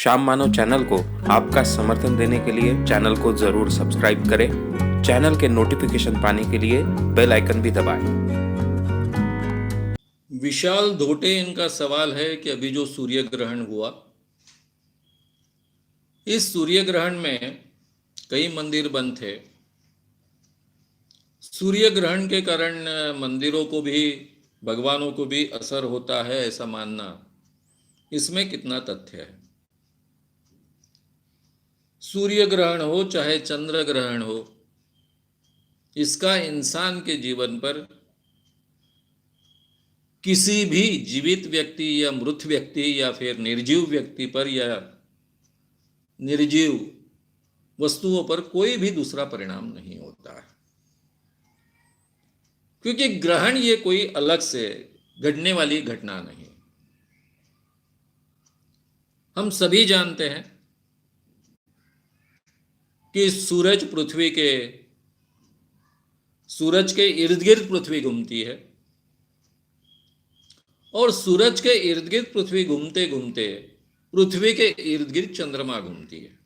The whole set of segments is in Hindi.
श्याम मानव चैनल को आपका समर्थन देने के लिए चैनल को जरूर सब्सक्राइब करें। चैनल के नोटिफिकेशन पाने के लिए बेल आइकन भी दबाएं। विशाल धोटे इनका सवाल है कि अभी जो सूर्य ग्रहण हुआ, इस सूर्य ग्रहण में कई मंदिर बंद थे। सूर्य ग्रहण के कारण मंदिरों को भी, भगवानों को भी असर होता है, ऐसा मानना, इसमें कितना तथ्य है? सूर्य ग्रहण हो चाहे चंद्र ग्रहण हो, इसका इंसान के जीवन पर, किसी भी जीवित व्यक्ति या मृत व्यक्ति या फिर निर्जीव व्यक्ति पर या निर्जीव वस्तुओं पर कोई भी दूसरा परिणाम नहीं होता है, क्योंकि ग्रहण ये कोई अलग से घटने वाली घटना नहीं। हम सभी जानते हैं कि सूरज के इर्द गिर्द पृथ्वी घूमती है, और सूरज के इर्द गिर्द पृथ्वी घूमते घूमते पृथ्वी के इर्द गिर्द चंद्रमा घूमती है।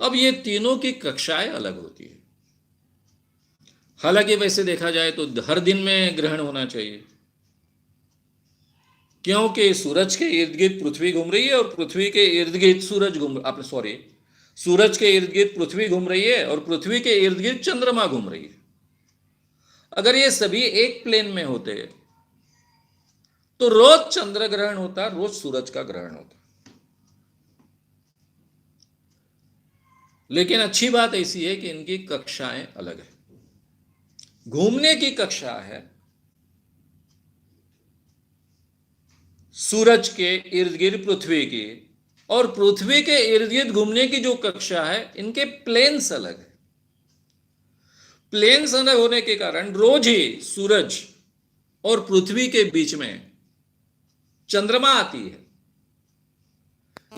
अब ये तीनों की कक्षाएं अलग होती है। हालांकि वैसे देखा जाए तो हर दिन में ग्रहण होना चाहिए, क्योंकि सूरज के इर्द गिर्द पृथ्वी घूम रही है और पृथ्वी के इर्द गिर्द सूरज के इर्द गिर्द पृथ्वी घूम रही है और पृथ्वी के इर्द गिर्द चंद्रमा घूम रही है। अगर ये सभी एक प्लेन में होते तो रोज चंद्र ग्रहण होता, रोज सूरज का ग्रहण होता। लेकिन अच्छी बात ऐसी है कि इनकी कक्षाएं अलग है। घूमने की कक्षा है सूरज के इर्द गिर्द पृथ्वी की, और पृथ्वी के इर्द गिर्द घूमने की जो कक्षा है, इनके प्लेन्स अलग है। प्लेन्स अलग होने के कारण रोज ही सूरज और पृथ्वी के बीच में चंद्रमा आती है,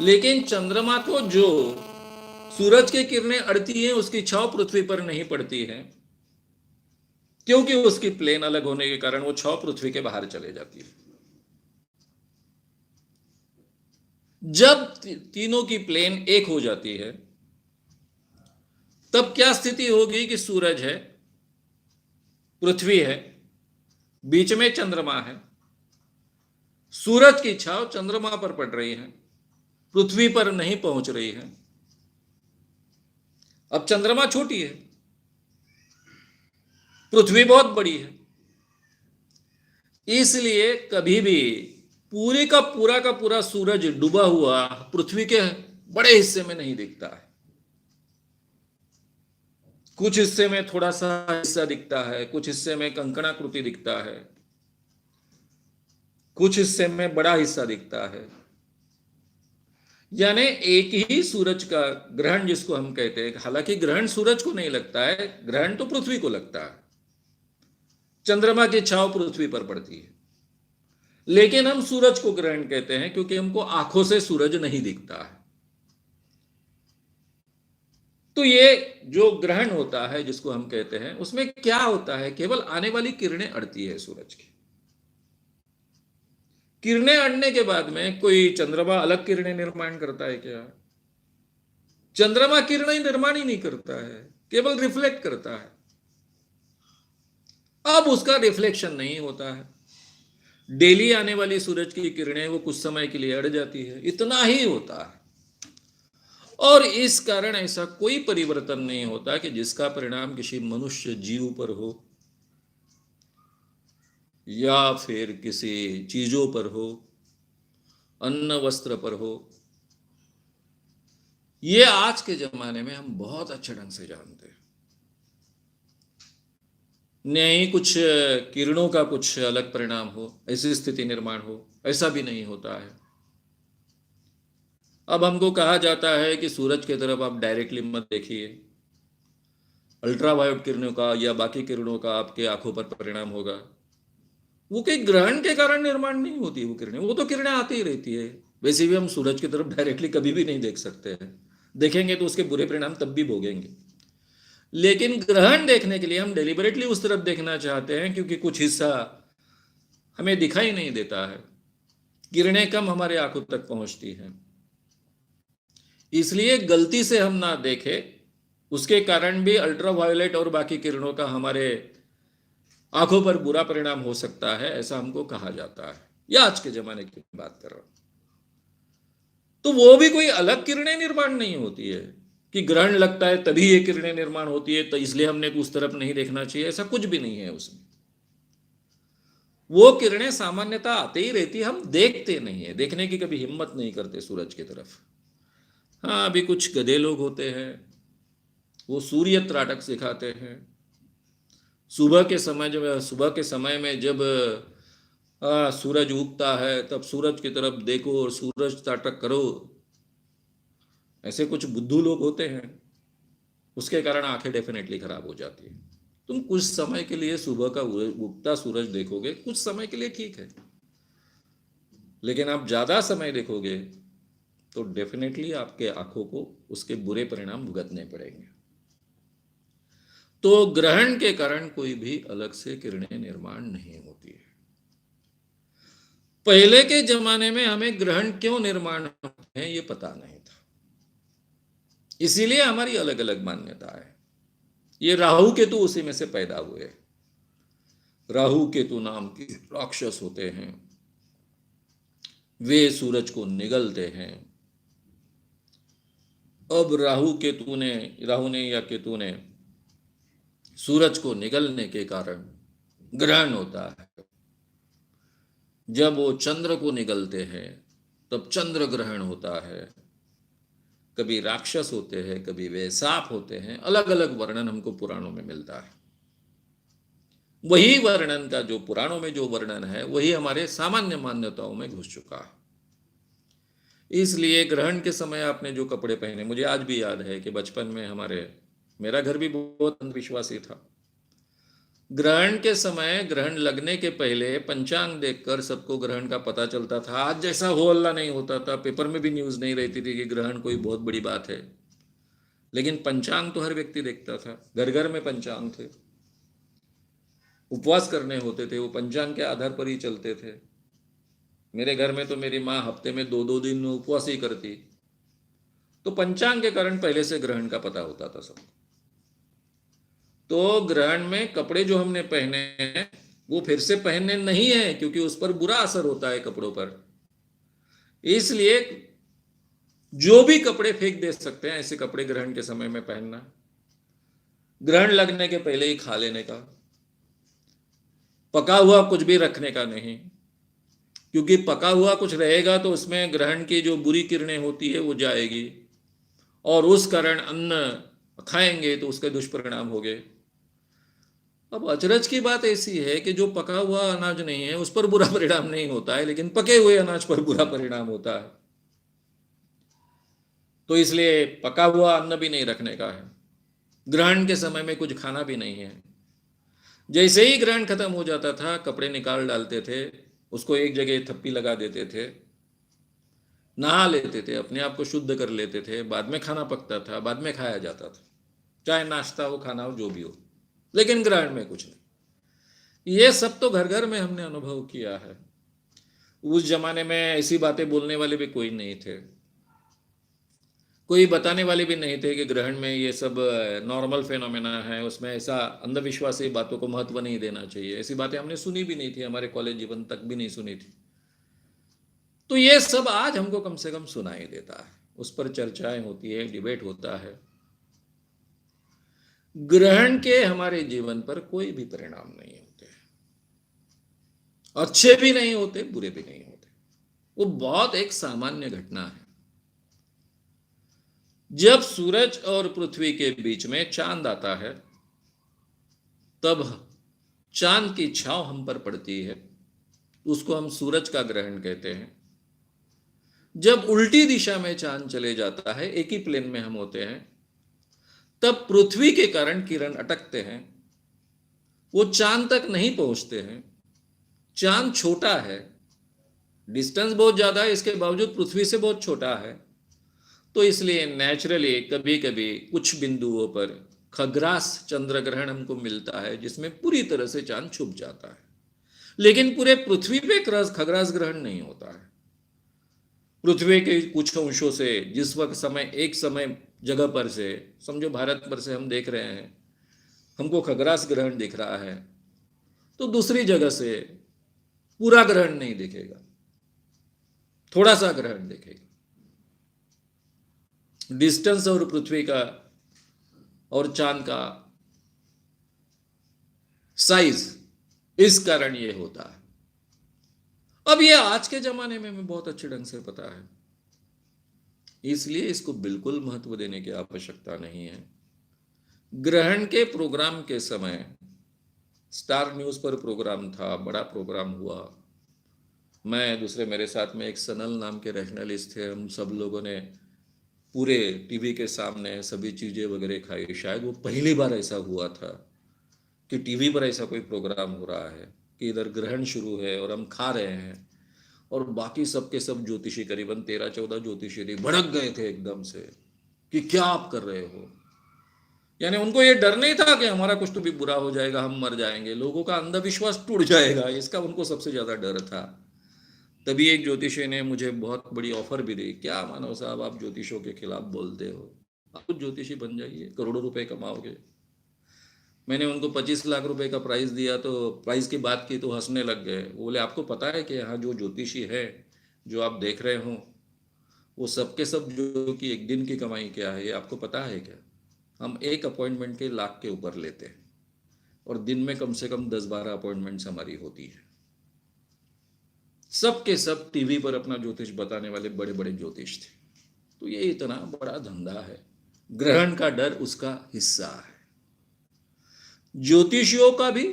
लेकिन चंद्रमा को जो सूरज की किरणें अड़ती हैं, उसकी छांव पृथ्वी पर नहीं पड़ती है, क्योंकि उसकी प्लेन अलग होने के कारण वो छांव पृथ्वी के बाहर चले जाती है। जब तीनों की प्लेन एक हो जाती है, तब क्या स्थिति होगी कि सूरज है, पृथ्वी है, बीच में चंद्रमा है, सूरज की छांव चंद्रमा पर पड़ रही है, पृथ्वी पर नहीं पहुंच रही है। अब चंद्रमा छोटी है, पृथ्वी बहुत बड़ी है, इसलिए कभी भी पूरे का पूरा सूरज डूबा हुआ पृथ्वी के बड़े हिस्से में नहीं दिखता है। कुछ हिस्से में थोड़ा सा हिस्सा दिखता है, कुछ हिस्से में कंकणाकृति दिखता है, कुछ हिस्से में बड़ा हिस्सा दिखता है। यानी एक ही सूरज का ग्रहण जिसको हम कहते हैं, हालांकि ग्रहण सूरज को नहीं लगता है, ग्रहण तो पृथ्वी को लगता है। चंद्रमा की छांव पृथ्वी पर पड़ती है, लेकिन हम सूरज को ग्रहण कहते हैं क्योंकि हमको आंखों से सूरज नहीं दिखता है। तो ये जो ग्रहण होता है जिसको हम कहते हैं, उसमें क्या होता है, केवल आने वाली किरणें अड़ती है सूरज की। किरणें अड़ने के बाद में कोई चंद्रमा अलग किरणें निर्माण करता है क्या? चंद्रमा किरणें निर्माण ही नहीं करता है, केवल रिफ्लेक्ट करता है। अब उसका रिफ्लेक्शन नहीं होता है। डेली आने वाली सूरज की किरणें वो कुछ समय के लिए अड़ जाती है, इतना ही होता है। और इस कारण ऐसा कोई परिवर्तन नहीं होता कि जिसका परिणाम किसी मनुष्य जीव पर हो या फिर किसी चीजों पर हो, अन्न वस्त्र पर हो। ये आज के जमाने में हम बहुत अच्छे ढंग से जानते हैं। नहीं कुछ किरणों का कुछ अलग परिणाम हो, ऐसी स्थिति निर्माण हो, ऐसा भी नहीं होता है। अब हमको कहा जाता है कि सूरज की तरफ आप डायरेक्टली मत देखिए, अल्ट्रावायोलेट किरणों का या बाकी किरणों का आपके आंखों पर परिणाम होगा। वो कोई ग्रहण के कारण निर्माण नहीं होती वो किरणें, वो तो किरणें आती ही रहती है। वैसे भी हम सूरज की तरफ डायरेक्टली कभी भी नहीं देख सकते हैं, देखेंगे तो उसके बुरे परिणाम तब भी भोगेंगे। लेकिन ग्रहण देखने के लिए हम डेलिबरेटली उस तरफ देखना चाहते हैं, क्योंकि कुछ हिस्सा हमें दिखाई नहीं देता है, किरणें कम हमारे आंखों तक पहुंचती हैं। इसलिए गलती से हम ना देखें, उसके कारण भी अल्ट्रावायलेट और बाकी किरणों का हमारे आंखों पर बुरा परिणाम हो सकता है, ऐसा हमको कहा जाता है। या आज के जमाने की बात कर रहा हूं, तो वो भी कोई अलग किरणें निर्माण नहीं होती है कि ग्रहण लगता है तभी ये किरणें निर्माण होती है तो इसलिए हमने उस तरफ नहीं देखना चाहिए, ऐसा कुछ भी नहीं है उसमें। वो किरणें सामान्यतः आते ही रहती है, हम देखते नहीं है, देखने की कभी हिम्मत नहीं करते सूरज की तरफ। हाँ, अभी कुछ गधे लोग होते हैं, वो सूर्य त्राटक सिखाते हैं। सुबह के समय में जब सूरज उगता है तब सूरज की तरफ देखो और सूरज त्राटक करो, ऐसे कुछ बुद्धू लोग होते हैं, उसके कारण आंखें डेफिनेटली खराब हो जाती है। तुम कुछ समय के लिए सुबह का उगता सूरज देखोगे, कुछ समय के लिए ठीक है, लेकिन आप ज्यादा समय देखोगे तो डेफिनेटली आपके आंखों को उसके बुरे परिणाम भुगतने पड़ेंगे। तो ग्रहण के कारण कोई भी अलग से किरणें निर्माण नहीं होती है। पहले के जमाने में हमें ग्रहण क्यों निर्माण होते हैं ये पता नहीं था, इसीलिए हमारी अलग अलग मान्यता है। ये राहु केतु उसी में से पैदा हुए। राहु केतु नाम के राक्षस होते हैं, वे सूरज को निगलते हैं। अब राहु ने या केतु ने सूरज को निगलने के कारण ग्रहण होता है। जब वो चंद्र को निगलते हैं तब चंद्र ग्रहण होता है। कभी राक्षस होते हैं, कभी वे सांप होते हैं, अलग अलग वर्णन हमको पुराणों में मिलता है। वही वर्णन का जो पुराणों में जो वर्णन है वही हमारे सामान्य मान्यताओं में घुस चुका है। इसलिए ग्रहण के समय आपने जो कपड़े पहने, मुझे आज भी याद है कि बचपन में मेरा घर भी बहुत अंधविश्वासी था। ग्रहण के समय, ग्रहण लगने के पहले पंचांग देखकर सबको ग्रहण का पता चलता था। आज जैसा हो हल्ला नहीं होता था, पेपर में भी न्यूज नहीं रहती थी कि ग्रहण कोई बहुत बड़ी बात है, लेकिन पंचांग तो हर व्यक्ति देखता था। घर घर में पंचांग थे, उपवास करने होते थे, वो पंचांग के आधार पर ही चलते थे। मेरे घर में तो मेरी माँ हफ्ते में 2-2 दिन उपवास ही करती, तो पंचांग के कारण पहले से ग्रहण का पता होता था सबको। तो ग्रहण में कपड़े जो हमने पहने हैं वो फिर से पहनने नहीं है, क्योंकि उस पर बुरा असर होता है कपड़ों पर। इसलिए जो भी कपड़े फेंक दे सकते हैं ऐसे कपड़े ग्रहण के समय में पहनना। ग्रहण लगने के पहले ही खा लेने का, पका हुआ कुछ भी रखने का नहीं, क्योंकि पका हुआ कुछ रहेगा तो उसमें ग्रहण की जो बुरी किरणें होती है वो जाएगी, और उस कारण अन्न खाएंगे तो उसके दुष्परिणाम होंगे। अब अचरज की बात ऐसी है कि जो पका हुआ अनाज नहीं है उस पर बुरा परिणाम नहीं होता है, लेकिन पके हुए अनाज पर बुरा परिणाम होता है। तो इसलिए पका हुआ अन्न भी नहीं रखने का है। ग्रहण के समय में कुछ खाना भी नहीं है। जैसे ही ग्रहण खत्म हो जाता था कपड़े निकाल डालते थे, उसको एक जगह थप्पी लगा देते थे, नहा लेते थे, अपने आप को शुद्ध कर लेते थे। बाद में खाना पकता था, बाद में खाया जाता था, चाहे नाश्ता हो, खाना हो, जो भी हो, लेकिन ग्रहण में कुछ नहीं। ये सब तो घर घर में हमने अनुभव किया है। उस जमाने में ऐसी बातें बोलने वाले भी कोई नहीं थे, कोई बताने वाले भी नहीं थे कि ग्रहण में ये सब नॉर्मल फेनोमेना है, उसमें ऐसा अंधविश्वासी बातों को महत्व नहीं देना चाहिए। ऐसी बातें हमने सुनी भी नहीं थी, हमारे कॉलेज जीवन तक भी नहीं सुनी थी। तो ये सब आज हमको कम से कम सुनाई देता है, उस पर चर्चाएं होती है, डिबेट होता है। ग्रहण के हमारे जीवन पर कोई भी परिणाम नहीं होते, अच्छे भी नहीं होते, बुरे भी नहीं होते। वो बहुत एक सामान्य घटना है। जब सूरज और पृथ्वी के बीच में चांद आता है तब चांद की छांव हम पर पड़ती है, उसको हम सूरज का ग्रहण कहते हैं। जब उल्टी दिशा में चांद चले जाता है, एक ही प्लेन में हम होते हैं, तब पृथ्वी के कारण किरण अटकते हैं, वो चांद तक नहीं पहुंचते हैं। चांद छोटा है, डिस्टेंस बहुत ज्यादा है, इसके बावजूद पृथ्वी से बहुत छोटा है, तो इसलिए नेचुरली कभी कभी कुछ बिंदुओं पर खग्रास चंद्र ग्रहण हमको मिलता है, जिसमें पूरी तरह से चांद छुप जाता है, लेकिन पूरे पृथ्वी पे खग्रास ग्रहण नहीं होता है। पृथ्वी के कुछ अंशों से जिस वक्त एक समय जगह पर से, समझो भारत पर से हम देख रहे हैं, हमको खग्रास ग्रहण दिख रहा है, तो दूसरी जगह से पूरा ग्रहण नहीं दिखेगा, थोड़ा सा ग्रहण दिखेगा। डिस्टेंस और पृथ्वी का और चांद का साइज, इस कारण ये होता है। अब ये आज के जमाने में हमें बहुत अच्छे ढंग से पता है, इसलिए इसको बिल्कुल महत्व देने की आवश्यकता नहीं है। ग्रहण के प्रोग्राम के समय स्टार न्यूज पर प्रोग्राम था, बड़ा प्रोग्राम हुआ। मैं, दूसरे मेरे साथ में एक सनल नाम के रैशनलिस्ट थे, हम सब लोगों ने पूरे टीवी के सामने सभी चीजें वगैरह खाई। शायद वो पहली बार ऐसा हुआ था कि टीवी पर ऐसा कोई प्रोग्राम हो रहा है कि इधर ग्रहण शुरू है और हम खा रहे हैं, और बाकी सबके सब ज्योतिषी, करीबन 13-14 ज्योतिषी थे, भड़क गए थे एकदम से कि क्या आप कर रहे हो। यानी उनको ये डर नहीं था कि हमारा कुछ तो भी बुरा हो जाएगा, हम मर जाएंगे, लोगों का अंधविश्वास टूट जाएगा, इसका उनको सबसे ज्यादा डर था। तभी एक ज्योतिषी ने मुझे बहुत बड़ी ऑफर भी दी, क्या मानव साहब आप ज्योतिषों के खिलाफ बोलते हो, आप ज्योतिषी बन जाइए, करोड़ों रुपए कमाओगे। मैंने उनको 25 लाख रुपए का प्राइस दिया, तो प्राइस की बात की तो हंसने लग गए। वो बोले आपको पता है कि यहाँ जो ज्योतिषी है, जो आप देख रहे हो, वो सबके सब जो कि एक दिन की कमाई क्या है, ये आपको पता है क्या? हम एक अपॉइंटमेंट के लाख के ऊपर लेते हैं, और दिन में कम से कम 10-12 अपॉइंटमेंट्स हमारी होती है। सबके सब टीवी पर अपना ज्योतिष बताने वाले बड़े बड़े ज्योतिष थे। तो ये इतना बड़ा धंधा है, ग्रहण का डर उसका हिस्सा है, ज्योतिषियों का भी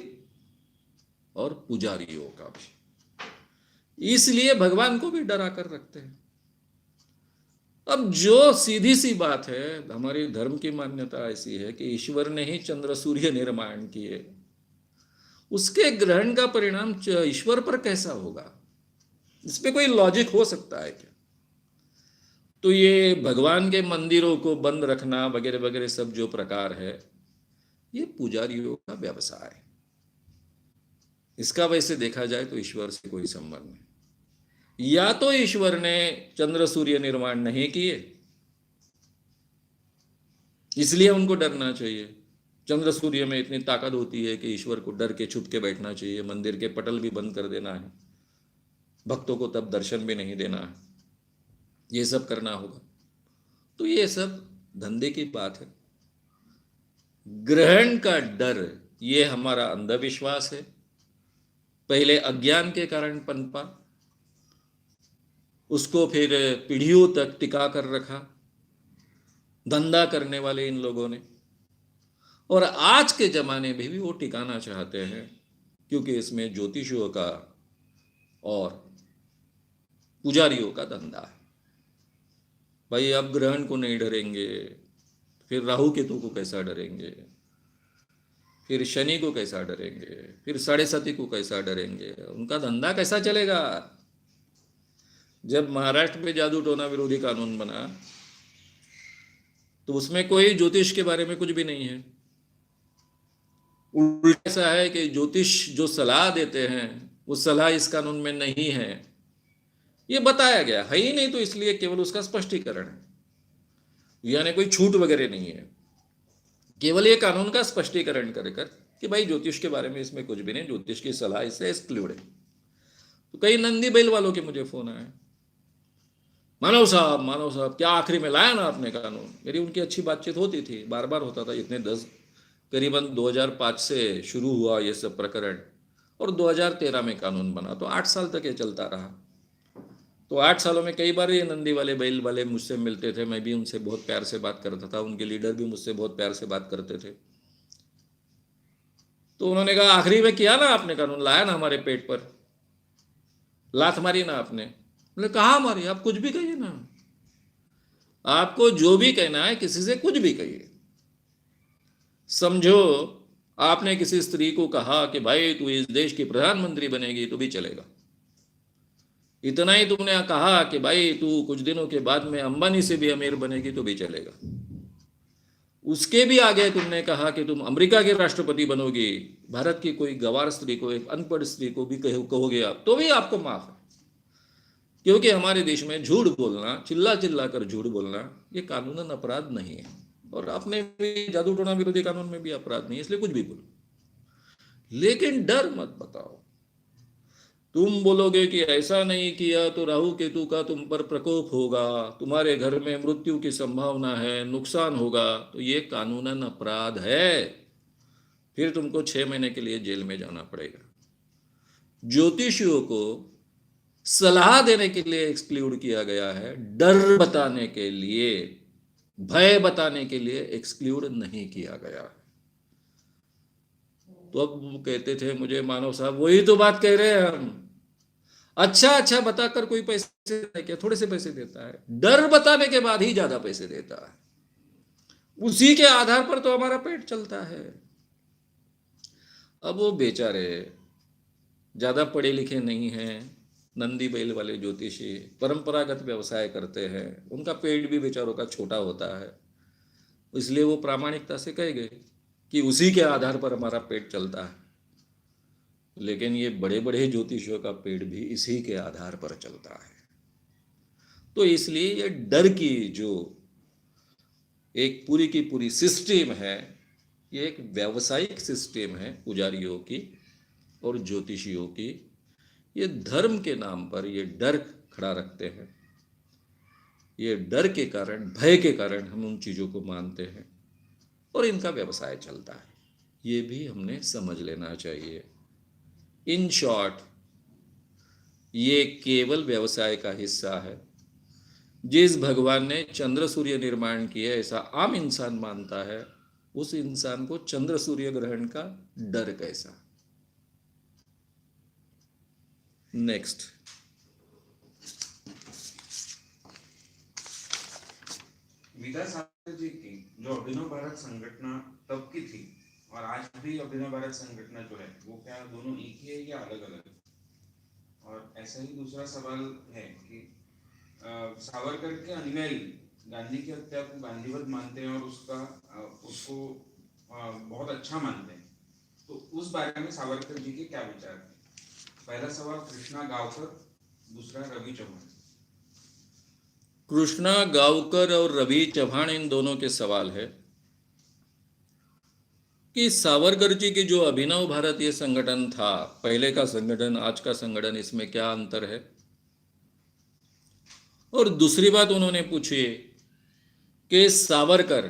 और पुजारियों का भी। इसलिए भगवान को भी डरा कर रखते हैं। अब जो सीधी सी बात है, हमारी धर्म की मान्यता ऐसी है कि ईश्वर ने ही चंद्र सूर्य निर्माण किए, उसके ग्रहण का परिणाम ईश्वर पर कैसा होगा, इस पे कोई लॉजिक हो सकता है क्या? तो ये भगवान के मंदिरों को बंद रखना वगैरह वगैरह सब जो प्रकार है, ये पुजारियों का व्यवसाय है। इसका वैसे देखा जाए तो ईश्वर से कोई संबंध नहीं। या तो ईश्वर ने चंद्र सूर्य निर्माण नहीं किए, इसलिए उनको डरना चाहिए। चंद्र सूर्य में इतनी ताकत होती है कि ईश्वर को डर के छुप के बैठना चाहिए, मंदिर के पटल भी बंद कर देना है, भक्तों को तब दर्शन भी नहीं देना है, ये सब करना होगा। तो ये सब धंधे की बात है। ग्रहण का डर ये हमारा अंधविश्वास है, पहले अज्ञान के कारण पनपा, उसको फिर पीढ़ियों तक टिका कर रखा धंधा करने वाले इन लोगों ने, और आज के जमाने में भी वो टिकाना चाहते हैं, क्योंकि इसमें ज्योतिषियों का और पुजारियों का धंधा है। भाई अब ग्रहण को नहीं डरेंगे, फिर राहु केतु को कैसा डरेंगे, फिर शनि को कैसा डरेंगे, फिर 7.5 को कैसा डरेंगे, उनका धंधा कैसा चलेगा? जब महाराष्ट्र में जादू टोना विरोधी कानून बना तो उसमें कोई ज्योतिष के बारे में कुछ भी नहीं है। उल्टा ऐसा है कि ज्योतिष जो सलाह देते हैं वो सलाह इस कानून में नहीं है, ये बताया गया है ही नहीं, तो इसलिए केवल उसका स्पष्टीकरण है, यानी कोई छूट वगैरह नहीं है, केवल ये कानून का स्पष्टीकरण कर कि भाई ज्योतिष के बारे में इसमें कुछ भी नहीं, ज्योतिष की सलाह इससे एक्सक्लूड है। तो कई नंदी बैल वालों के मुझे फोन आए, मानव साहब क्या आखिरी में लाया ना आपने कानून। मेरी उनकी अच्छी बातचीत होती थी, बार बार होता था, इतने 10 करीबन 2005 से शुरू हुआ ये सब प्रकरण, और 2013 में कानून बना, तो 8 साल तक ये चलता रहा। तो 8 सालों में कई बार ये नंदी वाले बैल वाले मुझसे मिलते थे, मैं भी उनसे बहुत प्यार से बात करता था, उनके लीडर भी मुझसे बहुत प्यार से बात करते थे। तो उन्होंने कहा आखिरी में किया ना आपने कानून, लाया ना हमारे पेट पर, लात मारी ना आपने। मैंने कहा मारी, आप कुछ भी कहिए ना, आपको जो भी कहना है किसी से कुछ भी कहिए। समझो आपने किसी स्त्री को कहा कि भाई तू इस देश की प्रधानमंत्री बनेगी, तो भी चलेगा। इतना ही तुमने कहा कि भाई तू कुछ दिनों के बाद में अंबानी से भी अमीर बनेगी, तो भी चलेगा। उसके भी आगे तुमने कहा कि तुम अमेरिका के राष्ट्रपति बनोगी, भारत की कोई गवार स्त्री को, एक अनपढ़ स्त्री को भी कहोगे आप, तो भी आपको माफ है। क्योंकि हमारे देश में झूठ बोलना, चिल्ला चिल्ला कर झूठ बोलना, ये कानूनन अपराध नहीं है, और अपने भी जादू टोना विरोधी कानून में भी अपराध नहीं है, इसलिए कुछ भी बोलो, लेकिन डर मत बताओ। तुम बोलोगे कि ऐसा नहीं किया तो राहु केतु का तुम पर प्रकोप होगा, तुम्हारे घर में मृत्यु की संभावना है, नुकसान होगा, तो ये कानूनन अपराध है, फिर तुमको 6 महीने के लिए जेल में जाना पड़ेगा। ज्योतिषियों को सलाह देने के लिए एक्सक्लूड किया गया है, डर बताने के लिए, भय बताने के लिए एक्सक्लूड नहीं किया गया है। तो अब वो कहते थे मुझे मानव साहब, वही तो बात कह रहे हैं हम, अच्छा अच्छा बताकर कोई पैसे क्या, थोड़े से पैसे देता है, डर बताने के बाद ही ज्यादा पैसे देता है, उसी के आधार पर तो हमारा पेट चलता है। अब वो बेचारे ज्यादा पढ़े लिखे नहीं हैं, नंदी बैल वाले ज्योतिषी परंपरागत व्यवसाय करते हैं, उनका पेट भी बेचारों का छोटा होता है, इसलिए वो प्रामाणिकता से कह गए कि उसी के आधार पर हमारा पेट चलता है। लेकिन ये बड़े बड़े ज्योतिषियों का पेट भी इसी के आधार पर चलता है। तो इसलिए ये डर की जो एक पूरी की पूरी सिस्टम है, ये एक व्यावसायिक सिस्टम है पुजारियों की और ज्योतिषियों की। ये धर्म के नाम पर ये डर खड़ा रखते हैं, ये डर के कारण, भय के कारण हम उन चीज़ों को मानते हैं और इनका व्यवसाय चलता है, ये भी हमने समझ लेना चाहिए। इन शॉर्ट, ये केवल व्यवसाय का हिस्सा है। जिस भगवान ने चंद्र सूर्य निर्माण किए ऐसा आम इंसान मानता है, उस इंसान को चंद्र सूर्य ग्रहण का डर कैसा। नेक्स्ट, विदा सागर जी की जो अभिनव भारत संगठन तब की थी और आज भी अभिनव भारत संगठन जो है वो क्या दोनों एक ही है या अलग अलग? और ऐसा ही दूसरा सवाल है कि सावरकर के अनुयायी गांधी की हत्या को गांधीवध मानते हैं और उसको बहुत अच्छा मानते हैं, तो उस बारे में सावरकर जी के क्या विचार हैं? पहला सवाल कृष्णा गावकर, दूसरा रवि चौहान। कृष्णा गावकर और रवि चौहान इन दोनों के सवाल है कि सावरकर जी की जो अभिनव भारत ये संगठन था, पहले का संगठन, आज का संगठन, इसमें क्या अंतर है। और दूसरी बात उन्होंने पूछी कि सावरकर,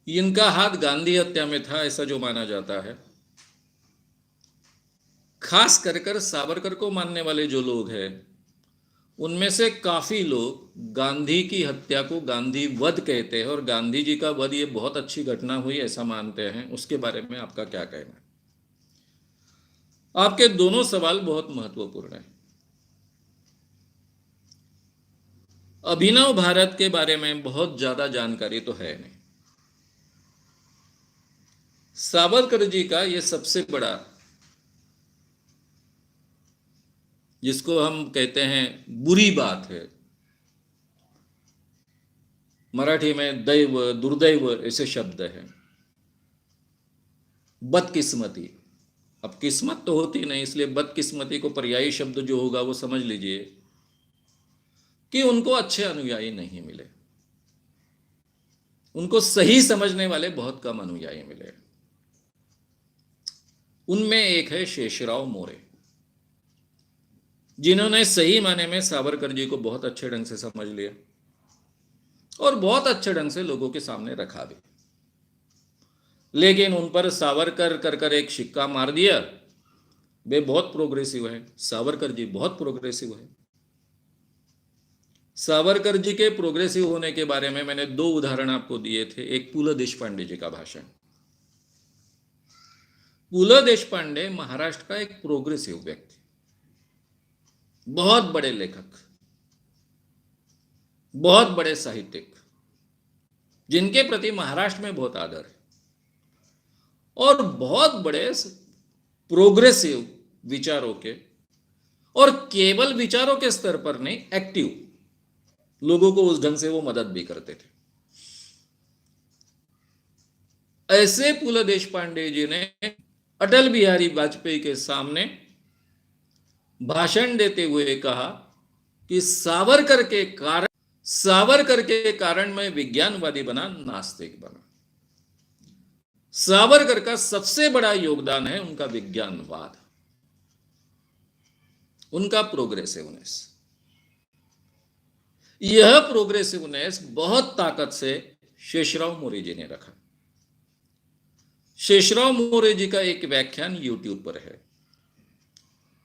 इनका हाथ गांधी हत्या में था ऐसा जो माना जाता है। खास कर सावरकर को मानने वाले जो लोग हैं, उनमें से काफी लोग गांधी की हत्या को गांधी वध कहते हैं और गांधी जी का वध ये बहुत अच्छी घटना हुई ऐसा मानते हैं। उसके बारे में आपका क्या कहना है? आपके दोनों सवाल बहुत महत्वपूर्ण हैं। अभिनव भारत के बारे में बहुत ज्यादा जानकारी तो है नहीं। सावरकर जी का ये सबसे बड़ा, जिसको हम कहते हैं बुरी बात है, मराठी में दैव, दुर्दैव ऐसे शब्द हैं, बदकिस्मती। अब किस्मत तो होती नहीं, इसलिए बदकिस्मती को पर्यायी शब्द जो होगा वो समझ लीजिए कि उनको अच्छे अनुयायी नहीं मिले, उनको सही समझने वाले बहुत कम अनुयायी मिले। उनमें एक है शेषराव मोरे, जिन्होंने सही माने में सावरकर जी को बहुत अच्छे ढंग से समझ लिया और बहुत अच्छे ढंग से लोगों के सामने रखा भी। लेकिन उन पर सावरकर कर एक सिक्का मार दिया, वे बहुत प्रोग्रेसिव हैं, सावरकर जी बहुत प्रोग्रेसिव है। सावरकर जी के प्रोग्रेसिव होने के बारे में मैंने 2 उदाहरण आपको दिए थे। एक पुल देशपांडे जी का भाषण। पुल देशपांडे महाराष्ट्र का एक प्रोग्रेसिव व्यक्ति, बहुत बड़े लेखक, बहुत बड़े साहित्यिक, जिनके प्रति महाराष्ट्र में बहुत आदर है और बहुत बड़े प्रोग्रेसिव विचारों के, और केवल विचारों के स्तर पर नहीं, एक्टिव, लोगों को उस ढंग से वो मदद भी करते थे। ऐसे पुल देशपांडे जी ने अटल बिहारी वाजपेयी के सामने भाषण देते हुए कहा कि सावरकर के कारण मैं विज्ञानवादी बना, नास्तिक बना। सावरकर का सबसे बड़ा योगदान है उनका विज्ञानवाद, उनका प्रोग्रेसिवनेस। यह प्रोग्रेसिवनेस बहुत ताकत से शेषराव मोरे जी ने रखा। शेषराव मोरे जी का एक व्याख्यान यूट्यूब पर है,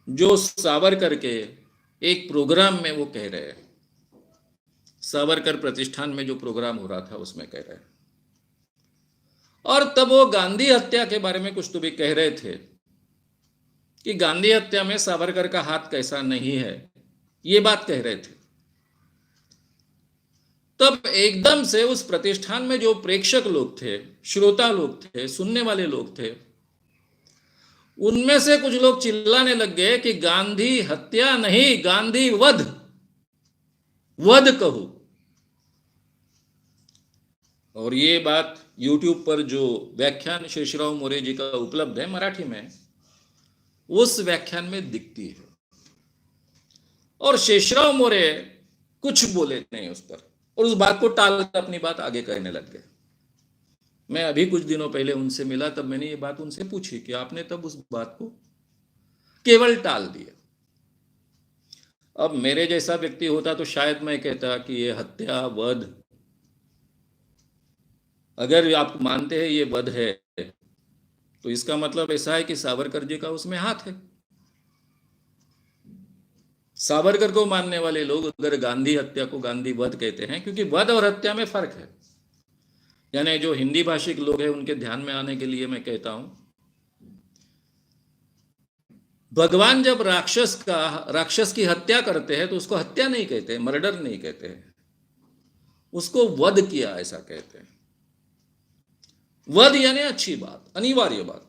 जो सावरकर के एक प्रोग्राम में वो कह रहे हैं, सावरकर प्रतिष्ठान में जो प्रोग्राम हो रहा था उसमें कह रहे हैं। और तब वो गांधी हत्या के बारे में कुछ तो भी कह रहे थे कि गांधी हत्या में सावरकर का हाथ कैसा नहीं है, ये बात कह रहे थे। तब एकदम से उस प्रतिष्ठान में जो प्रेक्षक लोग थे, श्रोता लोग थे, सुनने वाले लोग थे, उनमें से कुछ लोग चिल्लाने लग गए कि गांधी हत्या नहीं, गांधी वध, वध कहो। और ये बात YouTube पर जो व्याख्यान शेषराव मोरे जी का उपलब्ध है मराठी में, उस व्याख्यान में दिखती है। और शेषराव मोरे कुछ बोले नहीं उस पर, और उस बात को टाल कर अपनी बात आगे कहने लग गए। मैं अभी कुछ दिनों पहले उनसे मिला, तब मैंने ये बात उनसे पूछी कि आपने तब उस बात को केवल टाल दिया। अब मेरे जैसा व्यक्ति होता तो शायद मैं कहता कि ये हत्या, वध, अगर आप मानते हैं ये वध है तो इसका मतलब ऐसा है कि सावरकर जी का उसमें हाथ है। सावरकर को मानने वाले लोग अगर गांधी हत्या को गांधी वध कहते हैं, क्योंकि वध और हत्या में फर्क है, यानी जो हिंदी भाषिक लोग हैं उनके ध्यान में आने के लिए मैं कहता हूं, भगवान जब राक्षस की हत्या करते हैं तो उसको हत्या नहीं कहते, मर्डर नहीं कहते हैं, उसको वध किया ऐसा कहते हैं। वध यानी अच्छी बात, अनिवार्य बात,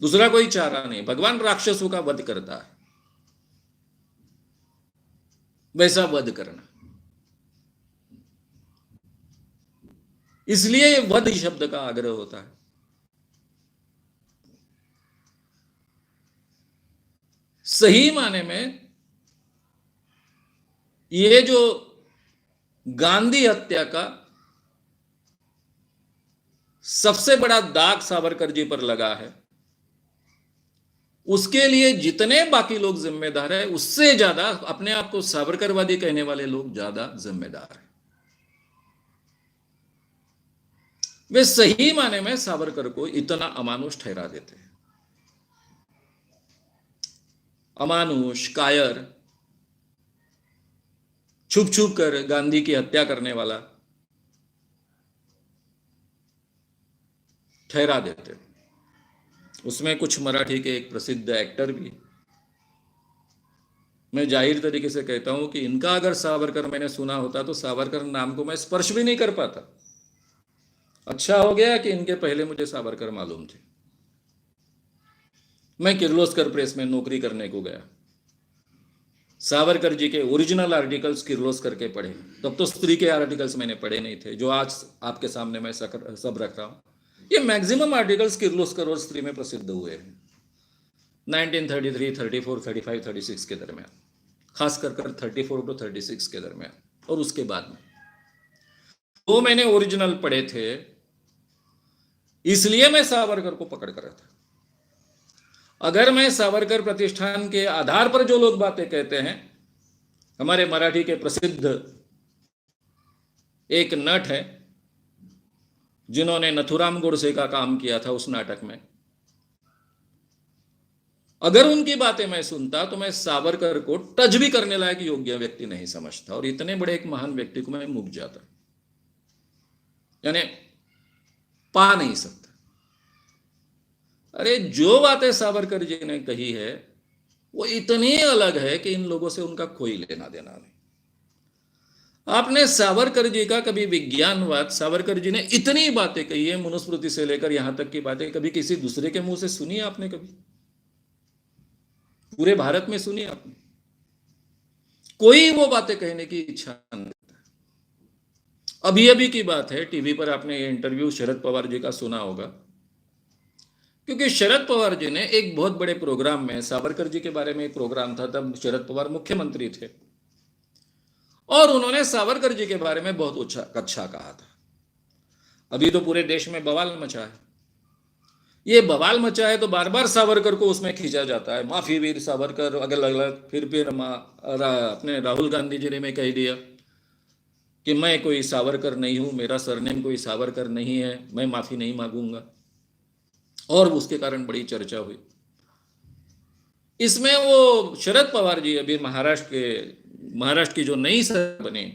दूसरा कोई चारा नहीं। भगवान राक्षसों का वध करता है, वैसा वध करना, इसलिए वध शब्द का आग्रह होता है। सही माने में ये जो गांधी हत्या का सबसे बड़ा दाग सावरकर जी पर लगा है, उसके लिए जितने बाकी लोग जिम्मेदार है, उससे ज्यादा अपने आप को सावरकरवादी कहने वाले लोग ज्यादा जिम्मेदार हैं। वे सही माने में सावरकर को इतना अमानुष ठहरा देते हैं, अमानुष, कायर, छुप छुप कर गांधी की हत्या करने वाला ठहरा देते। उसमें कुछ मराठी के एक प्रसिद्ध एक्टर भी, मैं जाहिर तरीके से कहता हूं कि इनका अगर सावरकर मैंने सुना होता तो सावरकर नाम को मैं स्पर्श भी नहीं कर पाता। अच्छा हो गया कि इनके पहले मुझे सावरकर मालूम थे। मैं किर्लोस्कर प्रेस में नौकरी करने को गया, सावरकर जी के ओरिजिनल आर्टिकल्स किर्लोस्कर के पढ़े, तब तो स्त्री के आर्टिकल्स मैंने पढ़े नहीं थे जो आज आपके सामने मैं सब रख रहा हूं। ये मैक्सिमम आर्टिकल्स किर्लोस्कर और स्त्री में प्रसिद्ध हुए हैं 1933, 34, 35, 36 के दरमियान, खासकर 34 to 36 के दरमियान, और उसके बाद में वो मैंने ओरिजिनल पढ़े थे, इसलिए मैं सावरकर को पकड़ कर था। अगर मैं सावरकर प्रतिष्ठान के आधार पर जो लोग बातें कहते हैं, हमारे मराठी के प्रसिद्ध एक नट है जिन्होंने नथुराम गोडसे का काम किया था उस नाटक में, अगर उनकी बातें मैं सुनता तो मैं सावरकर को टच भी करने लायक योग्य व्यक्ति नहीं समझता, और इतने बड़े एक महान व्यक्ति को मैं मुक जाता, यानी पा नहीं सकता। अरे जो बातें सावरकर जी ने कही है वो इतनी अलग है कि इन लोगों से उनका कोई लेना देना नहीं। आपने सावरकर जी का कभी विज्ञानवाद, सावरकर जी ने इतनी बातें कही है मनुस्मृति से लेकर यहां तक की बातें, कभी किसी दूसरे के मुंह से सुनी है आपने? कभी पूरे भारत में सुनी आपने? कोई वो बातें कहने की इच्छा नहीं करता। अभी अभी की बात है, टीवी पर आपने ये इंटरव्यू शरद पवार जी का सुना होगा। क्योंकि शरद पवार जी ने एक बहुत बड़े प्रोग्राम में, सावरकर जी के बारे में एक प्रोग्राम था, तब शरद पवार मुख्यमंत्री थे, और उन्होंने सावरकर जी के बारे में बहुत अच्छा कहा था। अभी तो पूरे देश में बवाल मचा है। ये बवाल मचा है तो बार बार सावरकर को उसमें खींचा जाता है, माफी वीर सावरकर, अलग अलग। फिर अपने राहुल गांधी जी ने में कह दिया कि मैं कोई सावरकर नहीं हूं, मेरा सरनेम कोई सावरकर नहीं है, मैं माफी नहीं मांगूंगा, और उसके कारण बड़ी चर्चा हुई। इसमें वो शरद पवार जी अभी महाराष्ट्र की जो नई सरकार बनी,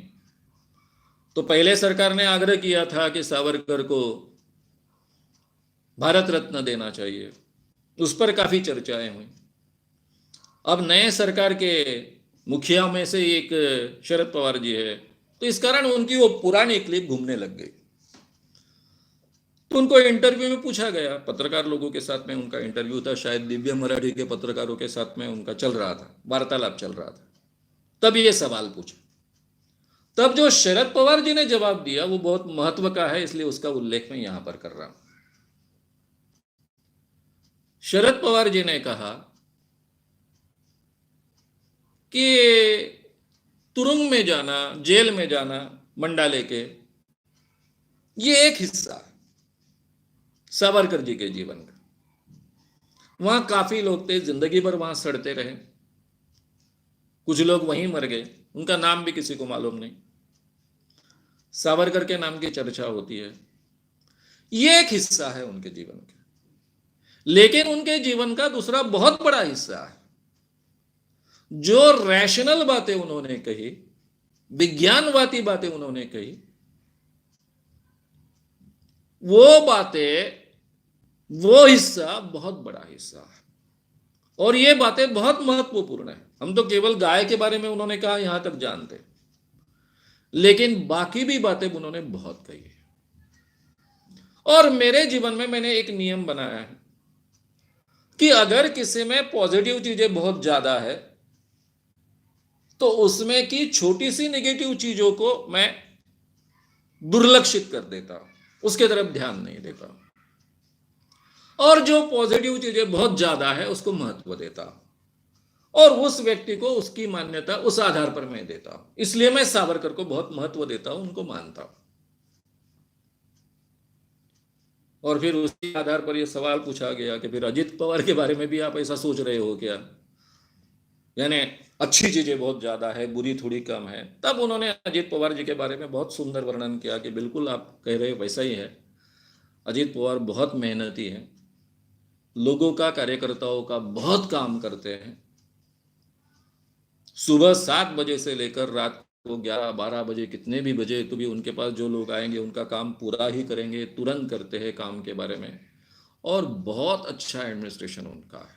तो पहले सरकार ने आग्रह किया था कि सावरकर को भारत रत्न देना चाहिए, उस पर काफी चर्चाएं हुई। अब नए सरकार के मुखिया में से एक शरद पवार जी है, तो इस कारण उनकी वो पुरानी क्लिप घूमने लग गई। तो उनको इंटरव्यू में पूछा गया, पत्रकार लोगों के साथ में उनका इंटरव्यू था, शायद दिव्य मराठी के पत्रकारों के साथ में उनका चल रहा था, वार्तालाप चल रहा था। तब ये सवाल पूछा, तब जो शरद पवार जी ने जवाब दिया वो बहुत महत्व का है, इसलिए उसका उल्लेख मैं यहां पर कर रहा हूं। शरद पवार जी ने कहा कि तुरुंग में जाना, जेल में जाना मंडाले के, ये एक हिस्सा है सावरकर जी के जीवन का। वहां काफी लोग थे, जिंदगी भर वहां सड़ते रहे, कुछ लोग वहीं मर गए, उनका नाम भी किसी को मालूम नहीं, सावरकर के नाम की चर्चा होती है। ये एक हिस्सा है उनके जीवन का। लेकिन उनके जीवन का दूसरा बहुत बड़ा हिस्सा है, जो रैशनल बातें उन्होंने कही, विज्ञानवादी बातें उन्होंने कही, वो बातें, वो हिस्सा बहुत बड़ा हिस्सा है, और ये बातें बहुत महत्वपूर्ण है। हम तो केवल गाय के बारे में उन्होंने कहा यहां तक जानते, लेकिन बाकी भी बातें उन्होंने बहुत कही है। और मेरे जीवन में मैंने एक नियम बनाया है कि अगर किसी में पॉजिटिव चीजें बहुत ज्यादा है, तो उसमें की छोटी सी नेगेटिव चीजों को मैं दुर्लक्षित कर देता हूं, उसके तरफ ध्यान नहीं देता, और जो पॉजिटिव चीजें बहुत ज्यादा है उसको महत्व देता हूं, और उस व्यक्ति को उसकी मान्यता उस आधार पर मैं देता हूं। इसलिए मैं सावरकर को बहुत महत्व देता हूं, उनको मानता हूं। और फिर उसी आधार पर यह सवाल पूछा गया कि फिर अजित पवार के बारे में भी आप ऐसा सोच रहे हो क्या, यानी अच्छी चीजें बहुत ज्यादा है, बुरी थोड़ी कम है। तब उन्होंने अजित पवार जी के बारे में बहुत सुंदर वर्णन किया कि बिल्कुल आप कह रहे हो वैसा ही है। अजित पवार बहुत मेहनती है, लोगों का, कार्यकर्ताओं का बहुत काम करते हैं। सुबह 7 बजे से लेकर रात को 11-12 बजे, कितने भी बजे, तो भी उनके पास जो लोग आएंगे उनका काम पूरा ही करेंगे, तुरंत करते हैं काम के बारे में। और बहुत अच्छा एडमिनिस्ट्रेशन उनका है,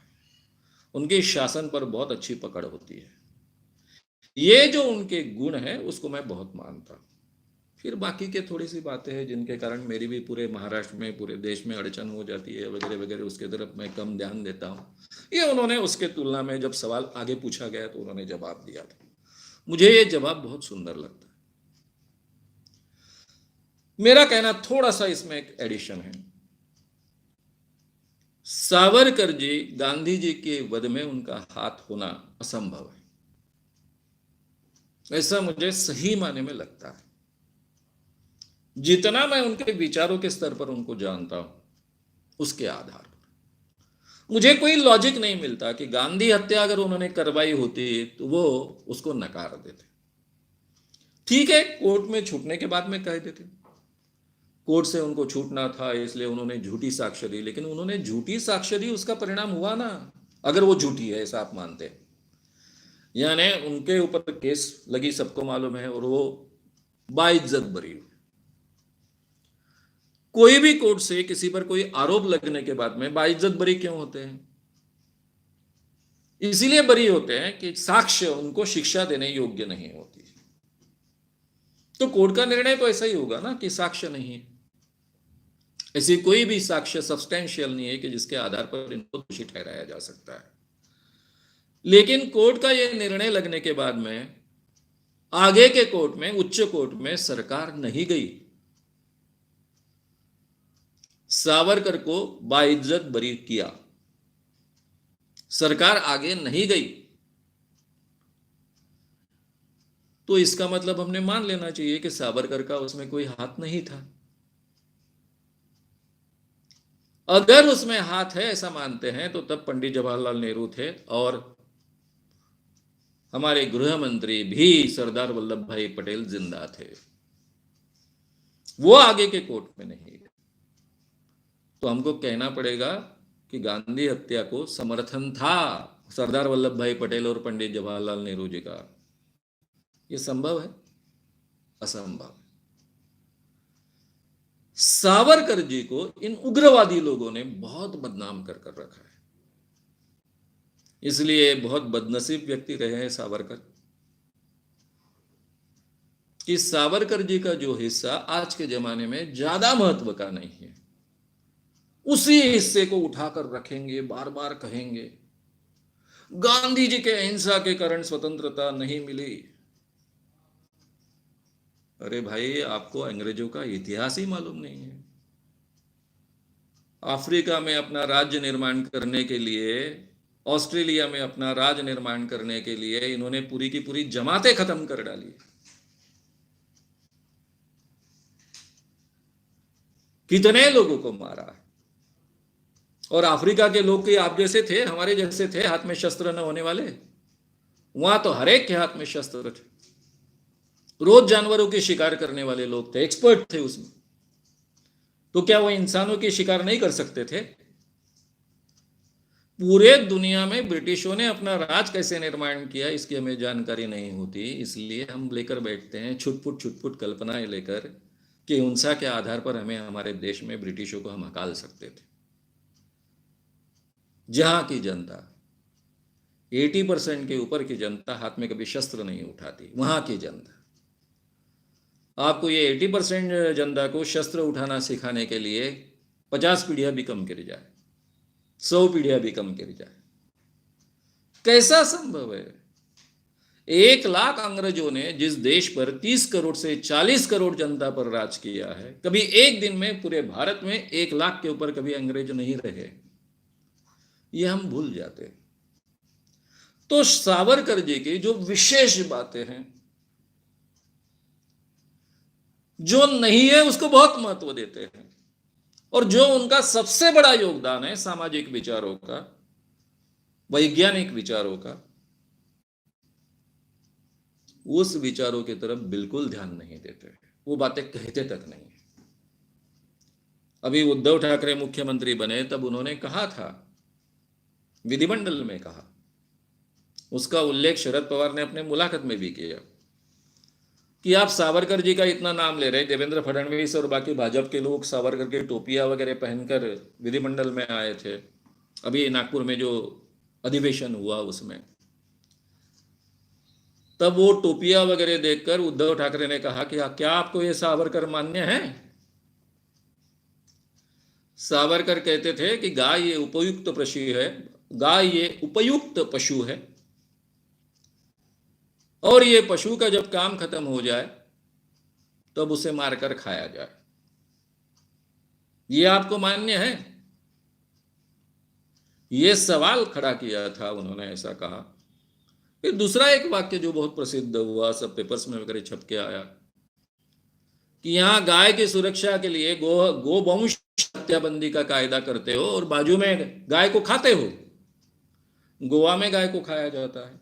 उनके शासन पर बहुत अच्छी पकड़ होती है। ये जो उनके गुण है उसको मैं बहुत मानता हूं। फिर बाकी के थोड़ी सी बातें हैं जिनके कारण मेरी भी पूरे महाराष्ट्र में, पूरे देश में अड़चन हो जाती है वगैरह वगैरह, उसके तरफ मैं कम ध्यान देता हूं। ये उन्होंने उसके तुलना में जब सवाल आगे पूछा गया तो उन्होंने जवाब दिया था, मुझे ये जवाब बहुत सुंदर लगता है। मेरा कहना थोड़ा सा इसमें एक एडिशन है, सावरकर जी, गांधी जी के वध में उनका हाथ होना असंभव है, ऐसा मुझे सही माने में लगता है। जितना मैं उनके विचारों के स्तर पर उनको जानता हूं, उसके आधार पर मुझे कोई लॉजिक नहीं मिलता कि गांधी हत्या अगर उन्होंने करवाई होती तो वो उसको नकार देते। ठीक है, कोर्ट में छूटने के बाद में कह देते, कोर्ट से उनको छूटना था इसलिए उन्होंने झूठी साक्ष्य दी, लेकिन उन्होंने झूठी साक्ष्य दी, उसका परिणाम हुआ ना। अगर वो झूठी है ऐसा आप मानते हैं, यानी उनके ऊपर केस लगी, सबको मालूम है, और वो बाइज्जत बरी हुई। कोई भी कोर्ट से किसी पर कोई आरोप लगने के बाद में बाइज्जत बरी क्यों होते हैं? इसीलिए बरी होते हैं कि साक्ष्य उनको शिक्षा देने योग्य नहीं होती। तो कोर्ट का निर्णय तो ऐसा ही होगा ना कि साक्ष्य नहीं है, ऐसी कोई भी साक्ष्य सब्सटेंशियल नहीं है कि जिसके आधार पर इनको दोषी ठहराया जा सकता है। लेकिन कोर्ट का यह निर्णय लगने के बाद में आगे के कोर्ट में, उच्च कोर्ट में सरकार नहीं गई, सावरकर को बाइज्जत बरी किया, सरकार आगे नहीं गई, तो इसका मतलब हमने मान लेना चाहिए कि सावरकर का उसमें कोई हाथ नहीं था। अगर उसमें हाथ है ऐसा मानते हैं तो तब पंडित जवाहरलाल नेहरू थे और हमारे गृह मंत्री भी सरदार वल्लभ भाई पटेल जिंदा थे, वो आगे के कोर्ट में नहीं गए। तो हमको कहना पड़ेगा कि गांधी हत्या को समर्थन था सरदार वल्लभ भाई पटेल और पंडित जवाहरलाल नेहरू जी का। ये संभव है? असंभव। सावरकर जी को इन उग्रवादी लोगों ने बहुत बदनाम कर कर रखा है, इसलिए बहुत बदनसीब व्यक्ति रहे हैं सावरकर, कि सावरकर जी का जो हिस्सा आज के जमाने में ज्यादा महत्व का नहीं है, उसी हिस्से को उठाकर रखेंगे, बार बार कहेंगे गांधी जी के अहिंसा के कारण स्वतंत्रता नहीं मिली। अरे भाई, आपको अंग्रेजों का इतिहास ही मालूम नहीं है। अफ्रीका में अपना राज्य निर्माण करने के लिए, ऑस्ट्रेलिया में अपना राज्य निर्माण करने के लिए इन्होंने पूरी की पूरी जमातें खत्म कर डाली। कितने लोगों को मारा है। और अफ्रीका के लोग के आप जैसे थे, हमारे जैसे थे, हाथ में शस्त्र न होने वाले। वहां तो हर एक के हाथ में शस्त्र थे, रोज जानवरों के शिकार करने वाले लोग थे, एक्सपर्ट थे उसमें। तो क्या वो इंसानों के शिकार नहीं कर सकते थे? पूरे दुनिया में ब्रिटिशों ने अपना राज कैसे निर्माण किया इसकी हमें जानकारी नहीं होती, इसलिए हम लेकर बैठते हैं छुटपुट कल्पनाएं लेकर कि हिंसा के आधार पर हमें हमारे देश में ब्रिटिशों को हम हकाल सकते थे। जहां की जनता 80% के ऊपर की जनता हाथ में कभी शस्त्र नहीं उठाती, वहां की जनता, आपको ये 80% जनता को शस्त्र उठाना सिखाने के लिए 50 पीढ़ियां भी कम कर जाए, 100 पीढ़ियां भी कम कर जाए, कैसा संभव है? 1 लाख अंग्रेजों ने जिस देश पर 30 करोड़ से 40 करोड़ जनता पर राज किया है, कभी एक दिन में पूरे भारत में 1 लाख के ऊपर कभी अंग्रेज नहीं रहे, ये हम भूल जाते हैं। तो सावरकर जी की जो विशेष बातें हैं, जो नहीं है उसको बहुत महत्व देते हैं, और जो उनका सबसे बड़ा योगदान है सामाजिक विचारों का, वैज्ञानिक विचारों का, उस विचारों की तरफ बिल्कुल ध्यान नहीं देते, वो बातें कहते तक नहीं। अभी उद्धव ठाकरे मुख्यमंत्री बने तब उन्होंने कहा था, विधिमंडल में कहा, उसका उल्लेख शरद पवार ने अपने मुलाकात में भी किया कि आप सावरकर जी का इतना नाम ले रहे, देवेंद्र फडणवीस और बाकी भाजपा के लोग सावरकर के टोपियां वगैरह पहनकर विधिमंडल में आए थे, अभी नागपुर में जो अधिवेशन हुआ उसमें, तब वो टोपियां वगैरह देखकर उद्धव ठाकरे ने कहा कि क्या आपको ये सावरकर मान्य है? सावरकर कहते थे कि गाय ये उपयुक्त पशु है, गाय ये उपयुक्त पशु है, और ये पशु का जब काम खत्म हो जाए तब उसे मारकर खाया जाए। ये आपको मान्य है? ये सवाल खड़ा किया था उन्होंने, ऐसा कहा। फिर दूसरा एक वाक्य जो बहुत प्रसिद्ध हुआ, सब पेपर्स में वगैरह छप के आया, कि यहां गाय की सुरक्षा के लिए गोवंश हत्याबंदी का कायदा करते हो और बाजू में गाय को खाते हो। गोवा में गाय को खाया जाता है,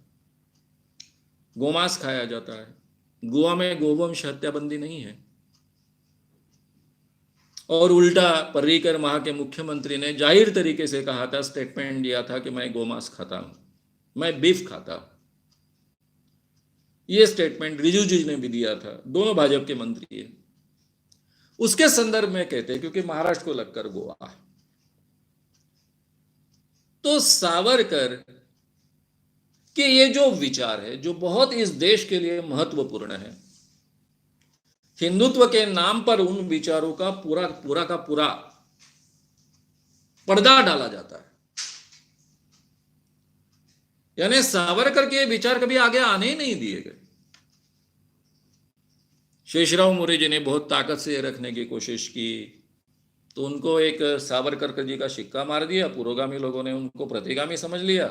गोमांस खाया जाता है, गोवा में गोवंश हत्याबंदी नहीं है। और उल्टा पर्रिकर वहां के मुख्यमंत्री ने जाहिर तरीके से कहा था, स्टेटमेंट दिया था कि मैं गोमांस खाता हूं, मैं बीफ खाता हूं। ये स्टेटमेंट रिजिजू जी ने भी दिया था, दोनों भाजपा के मंत्री है। उसके संदर्भ में कहते हैं, क्योंकि महाराष्ट्र को लगकर गोवा है। तो सावरकर के ये जो विचार है, जो बहुत इस देश के लिए महत्वपूर्ण है, हिंदुत्व के नाम पर उन विचारों का पूरा का पूरा पर्दा डाला जाता है। यानी सावरकर के विचार कभी आगे आने ही नहीं दिए गए। शेषराव मोरे जी ने बहुत ताकत से रखने की कोशिश की, तो उनको एक सावरकर जी का सिक्का मार दिया, पुरोगामी लोगों ने उनको प्रतिगामी समझ लिया।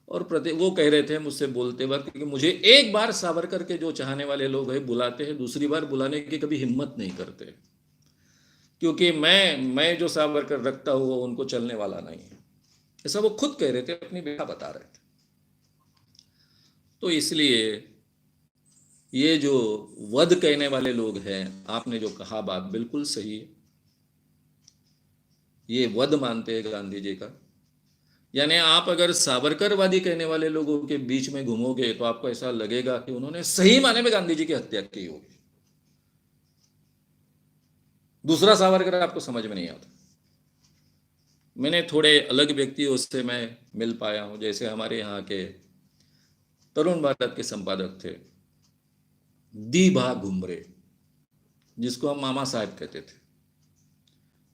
और वो कह रहे थे मुझसे बोलते वक्त कि मुझे एक बार सावरकर के जो चाहने वाले लोग हैं बुलाते हैं, दूसरी बार बुलाने की कभी हिम्मत नहीं करते, क्योंकि मैं जो सावरकर रखता हूँ वो उनको चलने वाला नहीं है। ऐसा वो खुद कह रहे थे, अपनी व्याख्या बता रहे थे। तो इसलिए ये जो वध कहने वाले लोग हैं, आपने जो कहा बात बिल्कुल सही है, ये वध मानते हैं गांधी जी का। यानी आप अगर सावरकरवादी कहने वाले लोगों के बीच में घूमोगे तो आपको ऐसा लगेगा कि उन्होंने सही माने में गांधी जी की हत्या की होगी। दूसरा सावरकर आपको समझ में नहीं आता। मैंने थोड़े अलग व्यक्तियों से मैं मिल पाया हूं, जैसे हमारे यहाँ के तरुण भारत के संपादक थे दी भा घुमरे, जिसको हम मामा साहब कहते थे।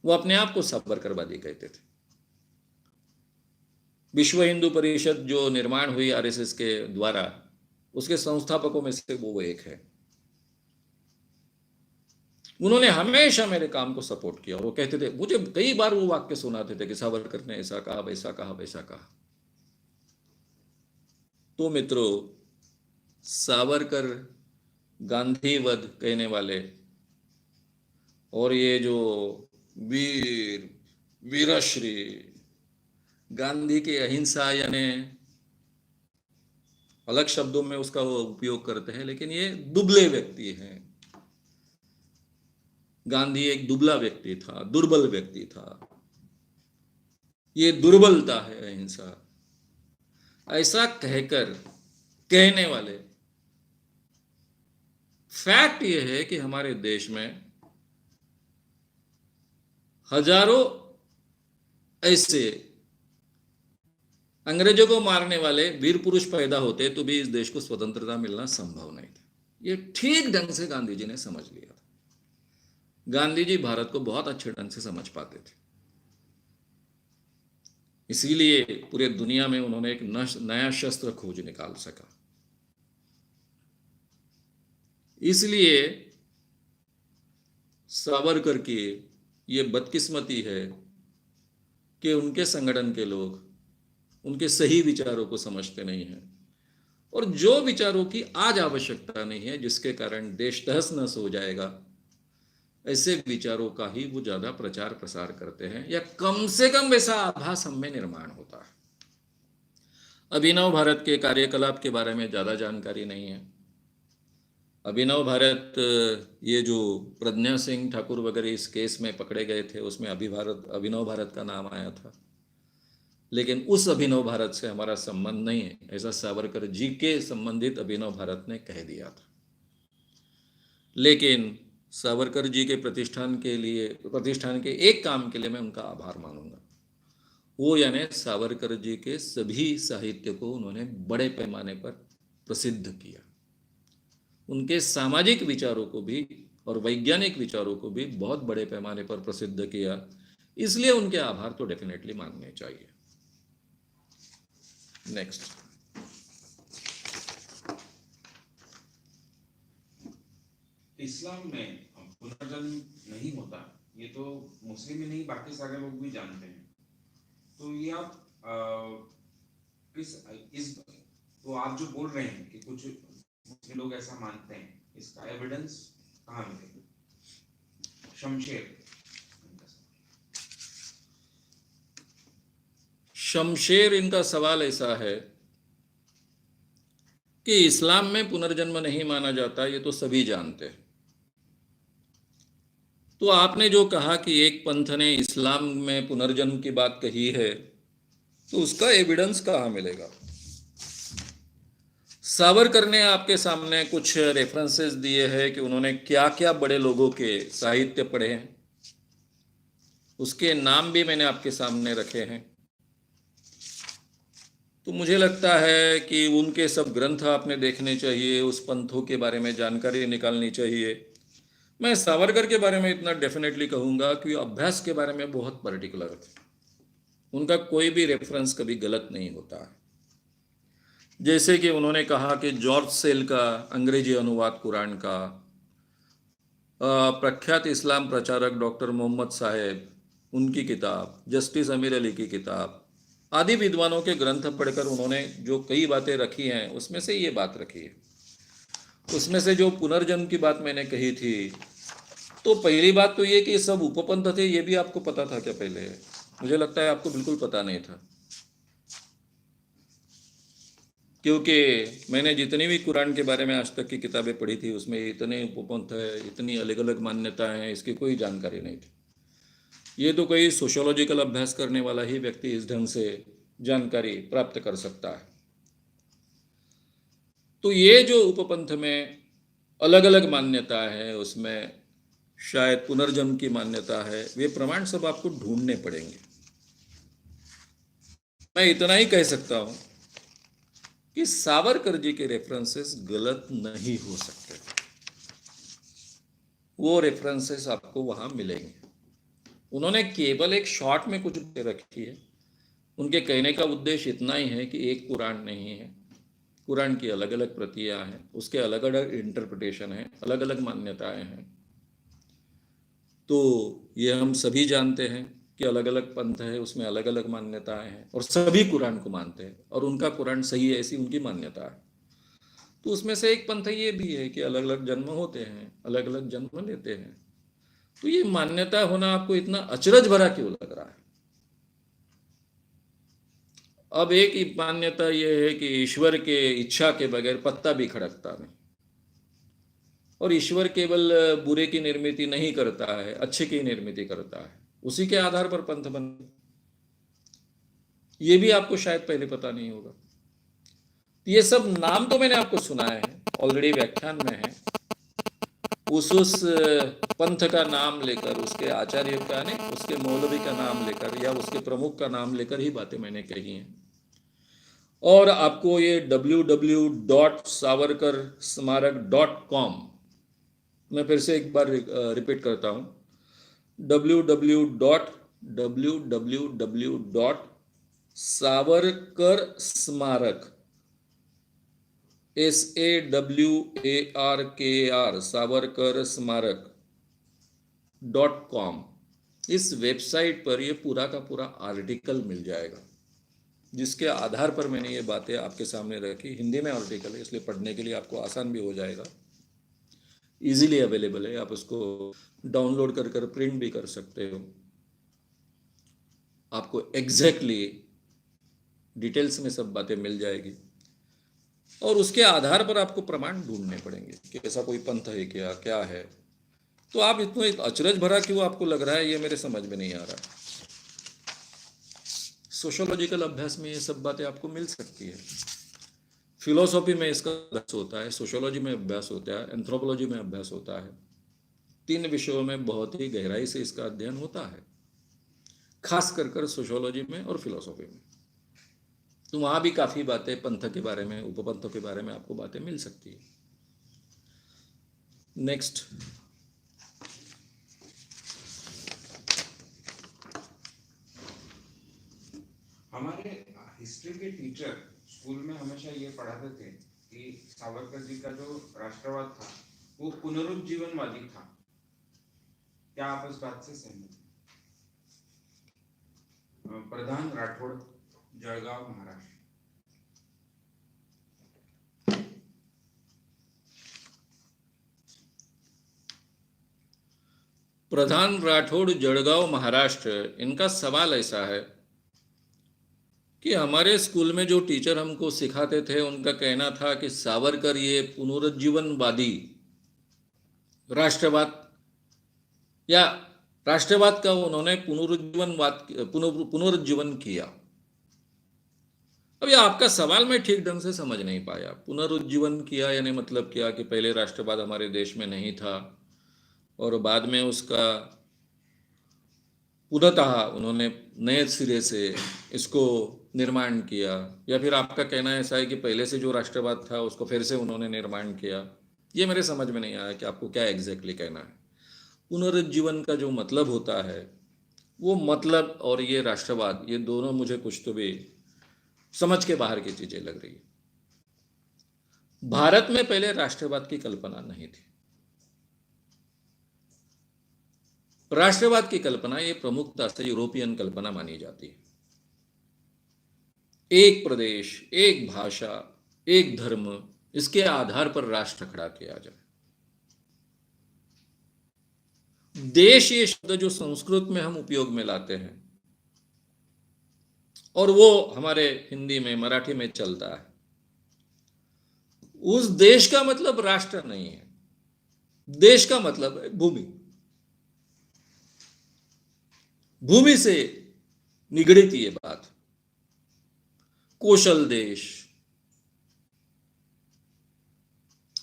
वो अपने आप को सावरकरवादी कहते थे। विश्व हिंदू परिषद जो निर्माण हुई आरएसएस के द्वारा, उसके संस्थापकों में से वो एक है। उन्होंने हमेशा मेरे काम को सपोर्ट किया और वो कहते थे, मुझे कई बार वो वाक्य सुनाते थे कि सावरकर ने ऐसा कहा, वैसा कहा, वैसा कहा। तो मित्रों, सावरकर, गांधीवध कहने वाले और ये जो वीरश्री गांधी की अहिंसा, यानी अलग शब्दों में उसका वो उपयोग करते हैं, लेकिन ये दुबले व्यक्ति हैं। गांधी एक दुबला व्यक्ति था, दुर्बल व्यक्ति था। ये दुर्बलता है अहिंसा, ऐसा कहकर कहने वाले। फैक्ट ये है कि हमारे देश में हजारों ऐसे अंग्रेजों को मारने वाले वीर पुरुष पैदा होते तो भी इस देश को स्वतंत्रता मिलना संभव नहीं था। ये ठीक ढंग से गांधी जी ने समझ लिया था। गांधी जी भारत को बहुत अच्छे ढंग से समझ पाते थे, इसीलिए पूरे दुनिया में उन्होंने एक नया शस्त्र खोज निकाल सका। इसलिए सावरकर की ये बदकिस्मती है कि उनके संगठन के लोग उनके सही विचारों को समझते नहीं हैं, और जो विचारों की आज आवश्यकता नहीं है, जिसके कारण देश तहस नहस हो जाएगा, ऐसे विचारों का ही वो ज्यादा प्रचार प्रसार करते हैं, या कम से कम वैसा आभास हम में निर्माण होता है। अभिनव भारत के कार्यकलाप के बारे में ज्यादा जानकारी नहीं है। अभिनव भारत, ये जो प्रज्ञा सिंह ठाकुर वगैरह इस केस में पकड़े गए थे, उसमें अभिनव भारत का नाम आया था, लेकिन उस अभिनव भारत से हमारा संबंध नहीं है, ऐसा सावरकर जी के संबंधित अभिनव भारत ने कह दिया था। लेकिन सावरकर जी के प्रतिष्ठान के एक काम के लिए मैं उनका आभार मानूंगा। वो यानी सावरकर जी के सभी साहित्य को उन्होंने बड़े पैमाने पर प्रसिद्ध किया, उनके सामाजिक विचारों को भी और वैज्ञानिक विचारों को भी बहुत बड़े पैमाने पर प्रसिद्ध किया, इसलिए उनके आभार तो डेफिनेटली मानने चाहिए। नेक्स्ट, इस्लाम में पुनर्जन्म नहीं होता, ये तो मुस्लिम ही नहीं बाकी सारे लोग भी जानते हैं। तो ये आप तो आप जो बोल रहे हैं कि कुछ मुस्लिम लोग ऐसा मानते हैं, इसका एविडेंस कहाँ मिलेगा? शमशेर इनका सवाल ऐसा है कि इस्लाम में पुनर्जन्म नहीं माना जाता, ये तो सभी जानते हैं। तो आपने जो कहा कि एक पंथ ने इस्लाम में पुनर्जन्म की बात कही है, तो उसका एविडेंस कहाँ मिलेगा? सावरकर ने आपके सामने कुछ रेफरेंसेस दिए हैं कि उन्होंने क्या क्या बड़े लोगों के साहित्य पढ़े हैं, उसके नाम भी मैंने आपके सामने रखे हैं। तो मुझे लगता है कि उनके सब ग्रंथ आपने देखने चाहिए, उस पंथों के बारे में जानकारी निकालनी चाहिए। मैं सावरकर के बारे में इतना डेफिनेटली कहूँगा कि अभ्यास के बारे में बहुत पर्टिकुलर थे, उनका कोई भी रेफरेंस कभी गलत नहीं होता है। जैसे कि उन्होंने कहा कि जॉर्ज सेल का अंग्रेजी अनुवाद कुरान का प्रख्यात इस्लाम प्रचारक डॉक्टर मोहम्मद साहेब, उनकी किताब, जस्टिस अमीर अली की किताब, आदि विद्वानों के ग्रंथ पढ़कर उन्होंने जो कई बातें रखी हैं उसमें से ये बात रखी है। उसमें से जो पुनर्जन्म की बात मैंने कही थी, तो पहली बात तो ये कि सब उपपंथ थे, ये भी आपको पता था क्या पहले? मुझे लगता है आपको बिल्कुल पता नहीं था, क्योंकि मैंने जितनी भी कुरान के बारे में आज तक की किताबें पढ़ी थी उसमें इतने उपपंथ है, इतनी अलग अलग मान्यताएं हैं, इसकी कोई जानकारी नहीं थी। ये तो कोई सोशियोलॉजिकल अभ्यास करने वाला ही व्यक्ति इस ढंग से जानकारी प्राप्त कर सकता है। तो ये जो उपपंथ में अलग अलग मान्यता है, उसमें शायद पुनर्जन्म की मान्यता है, वे प्रमाण सब आपको ढूंढने पड़ेंगे। मैं इतना ही कह सकता हूं कि सावरकर जी के रेफरेंसेस गलत नहीं हो सकते, वो रेफरेंसेस आपको वहां मिलेंगे। उन्होंने केवल एक शॉर्ट में कुछ बातें रखी है। उनके कहने का उद्देश्य इतना ही है कि एक कुरान नहीं है, कुरान की अलग अलग प्रतियां हैं, उसके अलग अलग इंटरप्रिटेशन है, अलग अलग मान्यताएं हैं। तो ये हम सभी जानते हैं कि अलग अलग पंथ है, उसमें अलग अलग मान्यताएं हैं, और सभी कुरान को मानते हैं और उनका कुरान सही है, ऐसी उनकी मान्यता है। तो उसमें से एक पंथ ये भी है कि अलग अलग जन्म होते हैं, अलग अलग जन्म लेते हैं। तो ये मान्यता होना आपको इतना अचरज भरा क्यों लग रहा है? अब एक ही मान्यता यह है कि ईश्वर के इच्छा के बगैर पत्ता भी खड़कता नहीं, और ईश्वर केवल बुरे की निर्मित नहीं करता है, अच्छे की निर्मित करता है। उसी के आधार पर पंथ बन, ये भी आपको शायद पहले पता नहीं होगा। ये सब नाम तो मैंने आपको सुनाया है, ऑलरेडी व्याख्यान में है। उस पंथ का नाम लेकर, उसके आचार्य का नहीं, उसके मौलवी का नाम लेकर या उसके प्रमुख का नाम लेकर ही बातें मैंने कही हैं। और आपको ये www.savarkarsmarak.com, मैं फिर से एक बार रिपीट करता हूँ, www.savarkarsmarak, SAWARKR, savarkarsmarak.com, इस वेबसाइट पर ये पूरा का पूरा आर्टिकल मिल जाएगा, जिसके आधार पर मैंने ये बातें आपके सामने रखी। हिंदी में आर्टिकल है, इसलिए पढ़ने के लिए आपको आसान भी हो जाएगा, इजीली अवेलेबल है, आप उसको डाउनलोड कर कर प्रिंट भी कर सकते हो। आपको एग्जैक्टली डिटेल्स में सब बातें मिल जाएगी, और उसके आधार पर आपको प्रमाण ढूंढने पड़ेंगे कि ऐसा कोई पंथ है क्या, क्या है। तो आप इतना अचरज भरा क्यों आपको लग रहा है, ये मेरे समझ में नहीं आ रहा। सोशियोलॉजिकल अभ्यास में ये सब बातें आपको मिल सकती है, फिलोसॉफी में इसका अभ्यास होता है, सोशियोलॉजी में अभ्यास होता है, एंथ्रोपोलॉजी में अभ्यास होता है। 3 विषयों में बहुत ही गहराई से इसका अध्ययन होता है, खास कर सोशियोलॉजी में और फिलोसॉफी में। तो वहां भी काफी बातें पंथ के बारे में, उपपंथों के बारे में आपको बातें मिल सकती है। नेक्स्ट, हमारे हिस्ट्री के टीचर स्कूल में हमेशा ये पढ़ाते थे कि सावरकर जी का जो राष्ट्रवाद था वो पुनरुज्जीवनवादी था। क्या आप इस बात से सहमत हैं? प्रधान राठौड़, जळगाव, महाराष्ट्र। प्रधान राठौड़, जळगाव, महाराष्ट्र, इनका सवाल ऐसा है कि हमारे स्कूल में जो टीचर हमको सिखाते थे उनका कहना था कि सावरकर ये पुनरुज्जीवनवादी राष्ट्रवाद या राष्ट्रवाद का उन्होंने पुनरुज्जीवन किया। अब ये आपका सवाल मैं ठीक ढंग से समझ नहीं पाया। पुनरुज्जीवन किया यानी मतलब क्या कि पहले राष्ट्रवाद हमारे देश में नहीं था और बाद में उसका पुनः उन्होंने नए सिरे से इसको निर्माण किया, या फिर आपका कहना ऐसा है कि पहले से जो राष्ट्रवाद था उसको फिर से उन्होंने निर्माण किया? ये मेरे समझ में नहीं आया कि आपको क्या एग्जैक्टली कहना है। पुनरुज्जीवन का जो मतलब होता है वो मतलब और ये राष्ट्रवाद, ये दोनों मुझे कुछ तो भी समझ के बाहर की चीजें लग रही है। भारत में पहले राष्ट्रवाद की कल्पना नहीं थी। राष्ट्रवाद की कल्पना ये प्रमुखता से यूरोपियन कल्पना मानी जाती है। एक प्रदेश, एक भाषा, एक धर्म, इसके आधार पर राष्ट्र खड़ा किया जाए। देश ये शब्द जो संस्कृत में हम उपयोग में लाते हैं और वो हमारे हिंदी में, मराठी में चलता है, उस देश का मतलब राष्ट्र नहीं है। देश का मतलब है भूमि। भूमि से निगड़ित ये बात। कोशल देश,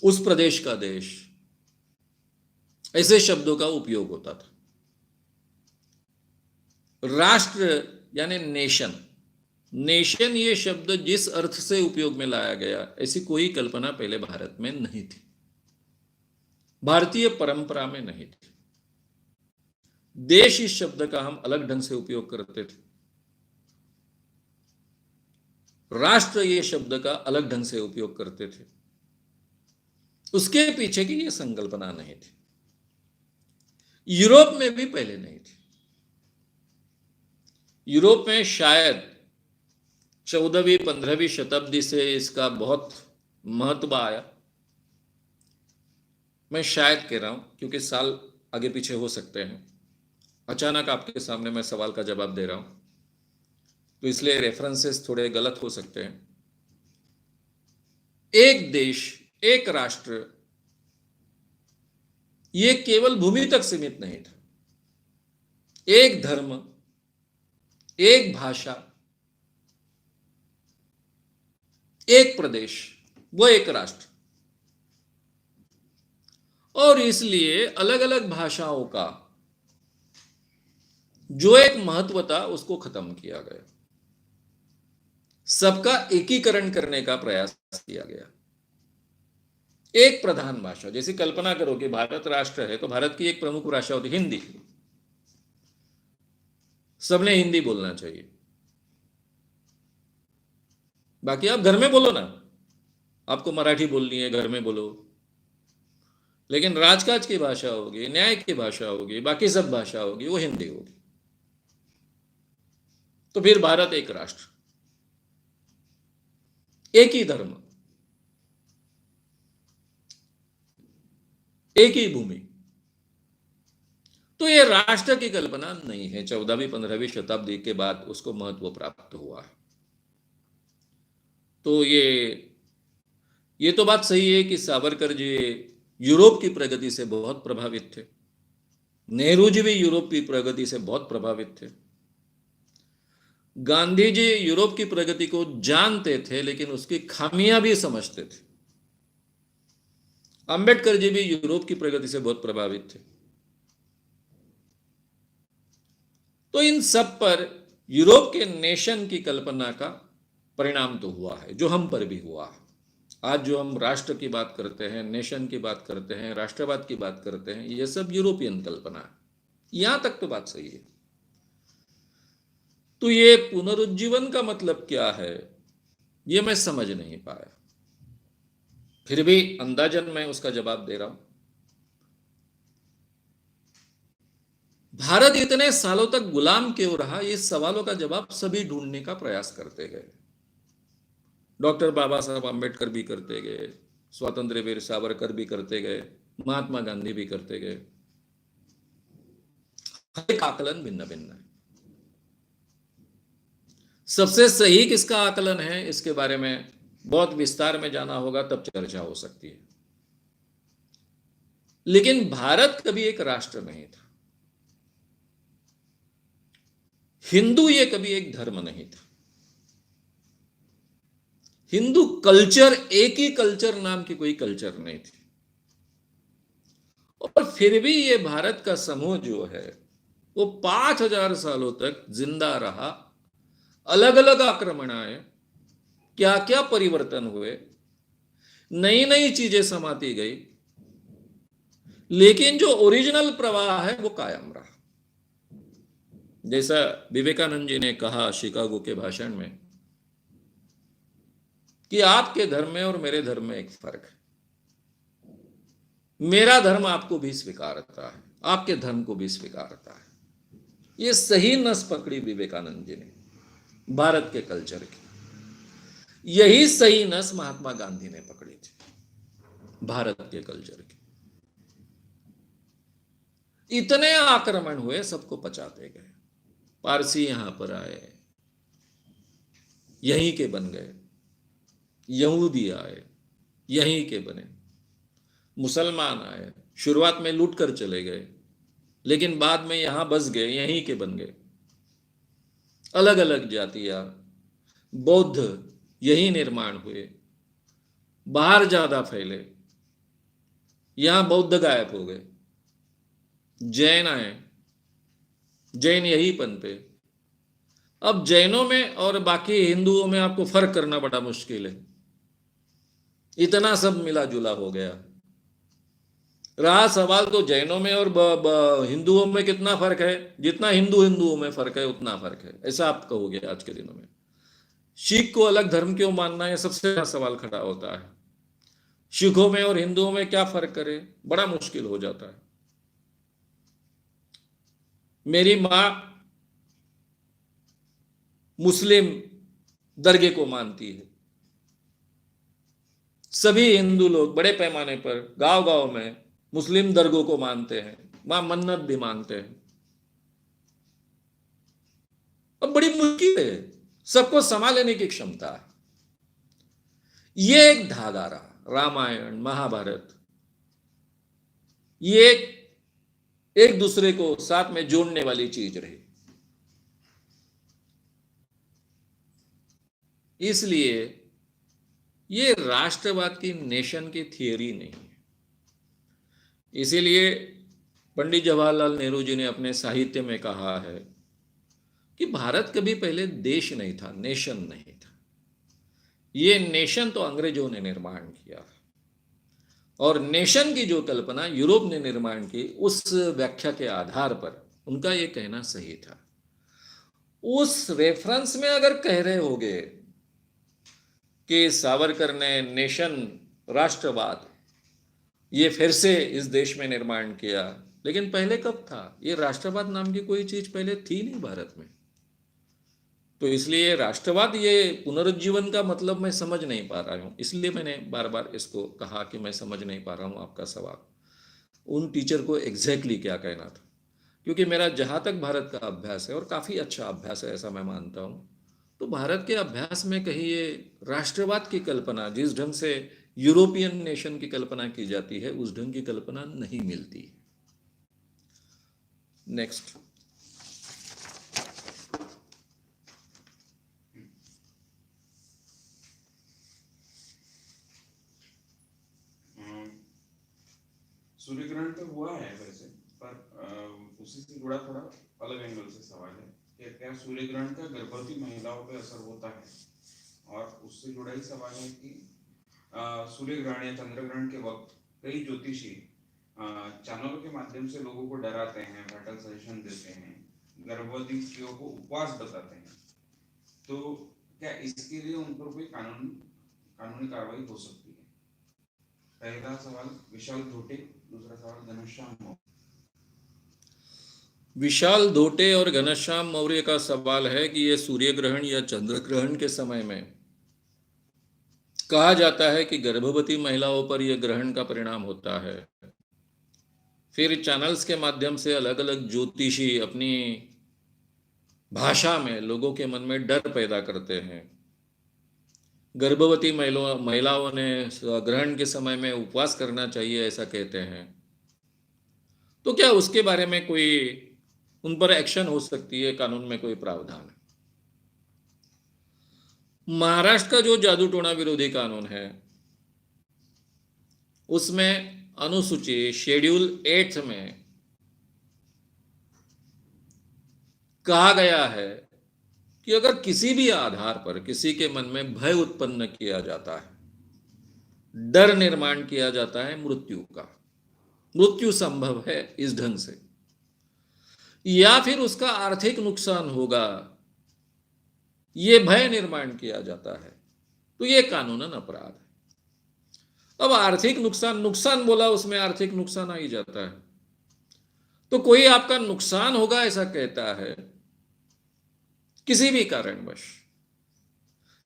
उस प्रदेश का देश, ऐसे शब्दों का उपयोग होता था। राष्ट्र यानी नेशन, नेशन ये शब्द जिस अर्थ से उपयोग में लाया गया, ऐसी कोई कल्पना पहले भारत में नहीं थी, भारतीय परंपरा में नहीं थी। देश इस शब्द का हम अलग ढंग से उपयोग करते थे, राष्ट्र ये शब्द का अलग ढंग से उपयोग करते थे। उसके पीछे की ये संकल्पना नहीं थी। यूरोप में भी पहले नहीं थी। यूरोप में शायद 14वीं 15वीं शताब्दी से इसका बहुत महत्व आया। मैं शायद कह रहा हूं क्योंकि साल आगे पीछे हो सकते हैं। अचानक आपके सामने मैं सवाल का जवाब दे रहा हूं, तो इसलिए रेफरेंसेस थोड़े गलत हो सकते हैं। एक देश, एक राष्ट्र, ये केवल भूमि तक सीमित नहीं था। एक धर्म, एक भाषा, एक प्रदेश, वो एक राष्ट्र। और इसलिए अलग अलग भाषाओं का जो एक महत्व था उसको खत्म किया गया, सबका एकीकरण करने का प्रयास किया गया। एक प्रधान भाषा, जैसे कल्पना करो कि भारत राष्ट्र है तो भारत की एक प्रमुख भाषा होती हिंदी, सबने हिंदी बोलना चाहिए। बाकी आप घर में बोलो ना, आपको मराठी बोलनी है घर में बोलो, लेकिन राजकाज की भाषा होगी, न्याय की भाषा होगी, बाकी सब भाषा होगी, वो हिंदी होगी। तो फिर भारत एक राष्ट्र, एक ही धर्म, एक ही भूमि। तो ये राष्ट्र की कल्पना नहीं है। 14वीं 15वीं शताब्दी के बाद उसको महत्व प्राप्त हुआ है। तो ये तो बात सही है कि सावरकर जी यूरोप की प्रगति से बहुत प्रभावित थे। नेहरू जी भी यूरोप की प्रगति से बहुत प्रभावित थे। गांधी जी यूरोप की प्रगति को जानते थे लेकिन उसकी खामियां भी समझते थे। अंबेडकर जी भी यूरोप की प्रगति से बहुत प्रभावित थे। तो इन सब पर यूरोप के नेशन की कल्पना का परिणाम तो हुआ है, जो हम पर भी हुआ है। आज जो हम राष्ट्र की बात करते हैं, नेशन की बात करते हैं, राष्ट्रवाद की बात करते हैं, ये सब यूरोपियन कल्पना है। यहां तक तो बात सही है। तो ये पुनरुज्जीवन का मतलब क्या है, ये मैं समझ नहीं पाया। फिर भी अंदाजन मैं उसका जवाब दे रहा हूं। भारत इतने सालों तक गुलाम क्यों रहा, ये सवालों का जवाब सभी ढूंढने का प्रयास करते गए। डॉक्टर बाबा साहब आम्बेडकर भी करते गए, स्वातंत्र्य वीर सावरकर भी करते गए, महात्मा गांधी भी करते गए। हर एक आकलन भिन्न भिन्न है। सबसे सही किसका आकलन है, इसके बारे में बहुत विस्तार में जाना होगा, तब चर्चा हो सकती है। लेकिन भारत कभी एक राष्ट्र नहीं था। हिंदू ये कभी एक धर्म नहीं था। हिंदू कल्चर, एक ही कल्चर नाम की कोई कल्चर नहीं थी। और फिर भी ये भारत का समूह जो है वो 5000 सालों तक जिंदा रहा। अलग अलग आक्रमण आए, क्या क्या परिवर्तन हुए, नई नई चीजें समाती गई, लेकिन जो ओरिजिनल प्रवाह है वो कायम रहा। जैसा विवेकानंद जी ने कहा शिकागो के भाषण में कि आपके धर्म में और मेरे धर्म में एक फर्क है। मेरा धर्म आपको भी स्वीकारता है, आपके धर्म को भी स्वीकारता है। ये सही नस पकड़ी विवेकानंद जी ने भारत के कल्चर की। यही सही नस महात्मा गांधी ने पकड़ी थी भारत के कल्चर की। इतने आक्रमण हुए, सबको पचाते गए। पारसी यहां पर आए, यहीं के बन गए। यहूदी आए, यहीं के बने। मुसलमान आए, शुरुआत में लूट कर चले गए, लेकिन बाद में यहां बस गए, यहीं के बन गए। अलग अलग जातियां, बौद्ध यही निर्माण हुए, बाहर ज्यादा फैले, यहां बौद्ध गायब हो गए। जैन आए, जैन यही पनपे। अब जैनों में और बाकी हिंदुओं में आपको फर्क करना बड़ा मुश्किल है, इतना सब मिला जुला हो गया। रहा सवाल तो जैनों में और हिंदुओं में कितना फर्क है, जितना हिंदुओं में फर्क है उतना फर्क है, ऐसा आप कहोगे आज के दिनों में। सिख को अलग धर्म क्यों मानना है, सबसे बड़ा सवाल खड़ा होता है। सिखों में और हिंदुओं में क्या फर्क करे, बड़ा मुश्किल हो जाता है। मेरी मां मुस्लिम दरगाह को मानती है। सभी हिंदू लोग बड़े पैमाने पर गांव गांव में मुस्लिम दरगाह को मानते हैं, वहां मन्नत भी मांगते हैं। अब बड़ी मुश्किल है, सबको संभाल लेने की क्षमता है। ये एक धागा रहा, रामायण महाभारत, ये एक दूसरे को साथ में जोड़ने वाली चीज रही। इसलिए ये राष्ट्रवाद की, नेशन की थियरी नहीं है। इसीलिए पंडित जवाहरलाल नेहरू जी ने अपने साहित्य में कहा है कि भारत कभी पहले देश नहीं था, नेशन नहीं था। ये नेशन तो अंग्रेजों ने निर्माण किया, और नेशन की जो कल्पना यूरोप ने निर्माण की, उस व्याख्या के आधार पर उनका ये कहना सही था। उस रेफरेंस में अगर कह रहे होगे कि सावरकर ने नेशन, राष्ट्रवाद, ये फिर से इस देश में निर्माण किया, लेकिन पहले कब था? ये राष्ट्रवाद नाम की कोई चीज पहले थी नहीं भारत में। तो इसलिए राष्ट्रवाद, ये पुनरुज्जीवन का मतलब मैं समझ नहीं पा रहा हूं। इसलिए मैंने बार बार इसको कहा कि मैं समझ नहीं पा रहा हूं आपका सवाल, उन टीचर को एग्जैक्टली क्या कहना था। क्योंकि मेरा जहां तक भारत का अभ्यास है, और काफी अच्छा अभ्यास है ऐसा मैं मानता हूं, तो भारत के अभ्यास में कहीं ये राष्ट्रवाद की कल्पना, जिस ढंग से यूरोपियन नेशन की कल्पना की जाती है, उस ढंग की कल्पना नहीं मिलती। नेक्स्ट। सूर्य ग्रहण तो हुआ है वैसे, पर उसी से जुड़ा थोड़ा अलग एंगल से सवाल है कि क्या सूर्य ग्रहण का गर्भवती महिलाओं पे असर होता है। और उससे जुड़ा ही सवाल है कि सूर्य ग्रहण या चंद्र ग्रहण के वक्त कई ज्योतिषी चैनलों के माध्यम से लोगों को डराते हैं, मेंटल सजेशन देते हैं, गर्भवती स्त्रियों को उपवास बताते हैं। तो क्या इसके लिए उन पर कोई कानूनी कार्रवाई हो सकती है? पहला सवाल विशाल धोटे, दूसरा सवाल घनश्याम मौर्य। विशाल धोटे और घनश्याम मौर्य का सवाल है कि ये सूर्य ग्रहण या चंद्र ग्रहण के समय में कहा जाता है कि गर्भवती महिलाओं पर यह ग्रहण का परिणाम होता है। फिर चैनल्स के माध्यम से अलग अलग ज्योतिषी अपनी भाषा में लोगों के मन में डर पैदा करते हैं। गर्भवती महिलाओं ने ग्रहण के समय में उपवास करना चाहिए ऐसा कहते हैं। तो क्या उसके बारे में कोई उन पर एक्शन हो सकती है? कानून में कोई प्रावधान है? महाराष्ट्र का जो जादू टोना विरोधी कानून है, उसमें अनुसूची शेड्यूल 8 में कहा गया है कि अगर किसी भी आधार पर किसी के मन में भय उत्पन्न किया जाता है, डर निर्माण किया जाता है मृत्यु का, मृत्यु संभव है इस ढंग से, या फिर उसका आर्थिक नुकसान होगा, ये भय निर्माण किया जाता है, तो ये कानूनन अपराध है। अब आर्थिक नुकसान बोला, उसमें आर्थिक नुकसान आ ही जाता है। तो कोई आपका नुकसान होगा ऐसा कहता है किसी भी कारणवश,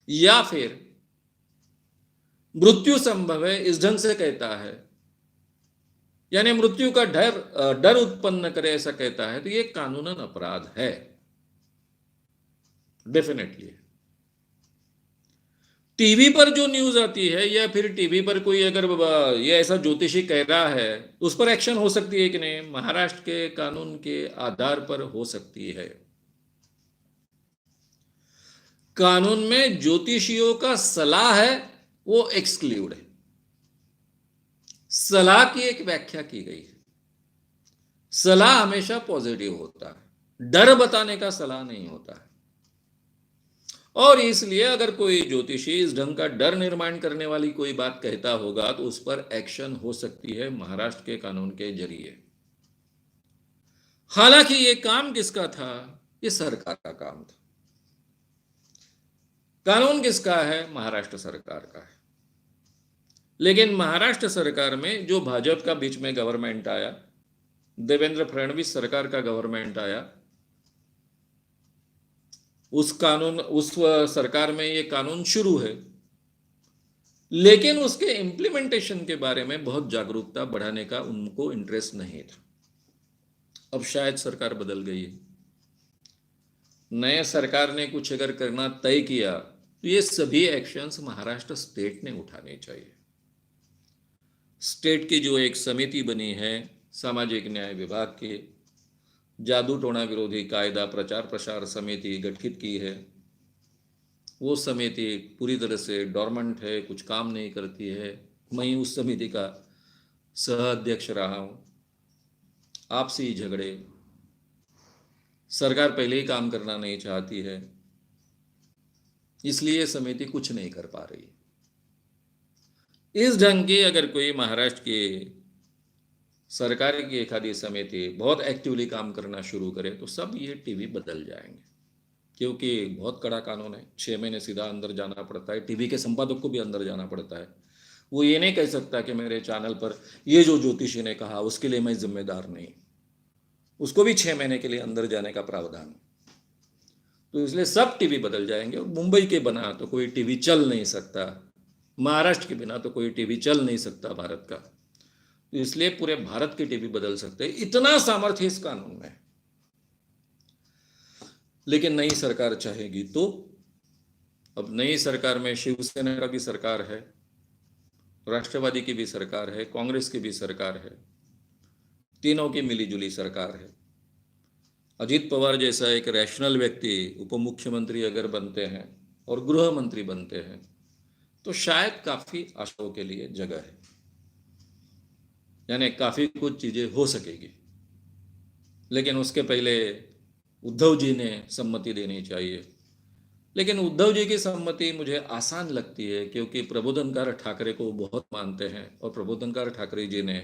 या फिर मृत्यु संभव है इस ढंग से कहता है, यानी मृत्यु का डर उत्पन्न करे ऐसा कहता है, तो ये कानूनन अपराध है डेफिनेटली। टीवी पर जो न्यूज आती है या फिर टीवी पर कोई अगर ये ऐसा ज्योतिषी कह रहा है, उस पर एक्शन हो सकती है कि नहीं? महाराष्ट्र के कानून के आधार पर हो सकती है। कानून में ज्योतिषियों का सलाह है वो एक्सक्लूड है। सलाह की एक व्याख्या की गई है। सलाह हमेशा पॉजिटिव होता है, डर बताने का सलाह नहीं होता है। और इसलिए अगर कोई ज्योतिषी इस ढंग का डर निर्माण करने वाली कोई बात कहता होगा तो उस पर एक्शन हो सकती है महाराष्ट्र के कानून के जरिए। हालांकि ये काम किसका था? ये सरकार का काम था। कानून किसका है? महाराष्ट्र सरकार का है। लेकिन महाराष्ट्र सरकार में जो भाजपा का बीच में गवर्नमेंट आया, देवेंद्र फडणवीस सरकार का गवर्नमेंट आया, उस सरकार में ये कानून शुरू है, लेकिन उसके इंप्लीमेंटेशन के बारे में बहुत जागरूकता बढ़ाने का उनको इंटरेस्ट नहीं था। अब शायद सरकार बदल गई है, नए सरकार ने कुछ अगर करना तय किया तो ये सभी एक्शंस महाराष्ट्र स्टेट ने उठाने चाहिए। स्टेट की जो एक समिति बनी है सामाजिक न्याय विभाग की, जादू टोना विरोधी कायदा प्रचार प्रसार समिति गठित की है, वो समिति पूरी तरह से डॉर्मेंट है, कुछ काम नहीं करती है। मैं उस समिति का सह अध्यक्ष रहा हूँ। आपसी झगड़े, सरकार पहले ही काम करना नहीं चाहती है, इसलिए समिति कुछ नहीं कर पा रही। इस ढंग की अगर कोई महाराष्ट्र की सरकार की एखादी समिति बहुत एक्टिवली काम करना शुरू करे तो सब ये टीवी बदल जाएंगे, क्योंकि बहुत कड़ा कानून है। 6 महीने सीधा अंदर जाना पड़ता है, टीवी के संपादक को भी अंदर जाना पड़ता है। वो ये नहीं कह सकता कि मेरे चैनल पर ये जो ज्योतिषी ने कहा उसके लिए मैं जिम्मेदार नहीं, उसको भी 6 महीने के लिए अंदर जाने का प्रावधान। तो इसलिए सब टीवी बदल जाएंगे। और मुंबई के बिना तो कोई टीवी चल नहीं सकता, महाराष्ट्र के बिना तो कोई टीवी चल नहीं सकता भारत का। तो इसलिए पूरे भारत के टीवी बदल सकते हैं, इतना सामर्थ्य इस कानून में। लेकिन नई सरकार चाहेगी तो, अब नई सरकार में शिवसेना का भी सरकार है, राष्ट्रवादी की भी सरकार है, कांग्रेस की भी सरकार है, तीनों की मिलीजुली सरकार है। अजीत पवार जैसा एक रैशनल व्यक्ति उप मुख्यमंत्री अगर बनते हैं और गृह मंत्री बनते हैं तो शायद काफी आशाओं के लिए जगह है, यानी काफी कुछ चीजें हो सकेगी। लेकिन उसके पहले उद्धव जी ने सम्मति देनी चाहिए। लेकिन उद्धव जी की सम्मति मुझे आसान लगती है, क्योंकि प्रबोधनकार ठाकरे को बहुत मानते हैं और प्रबोधनकार ठाकरे जी ने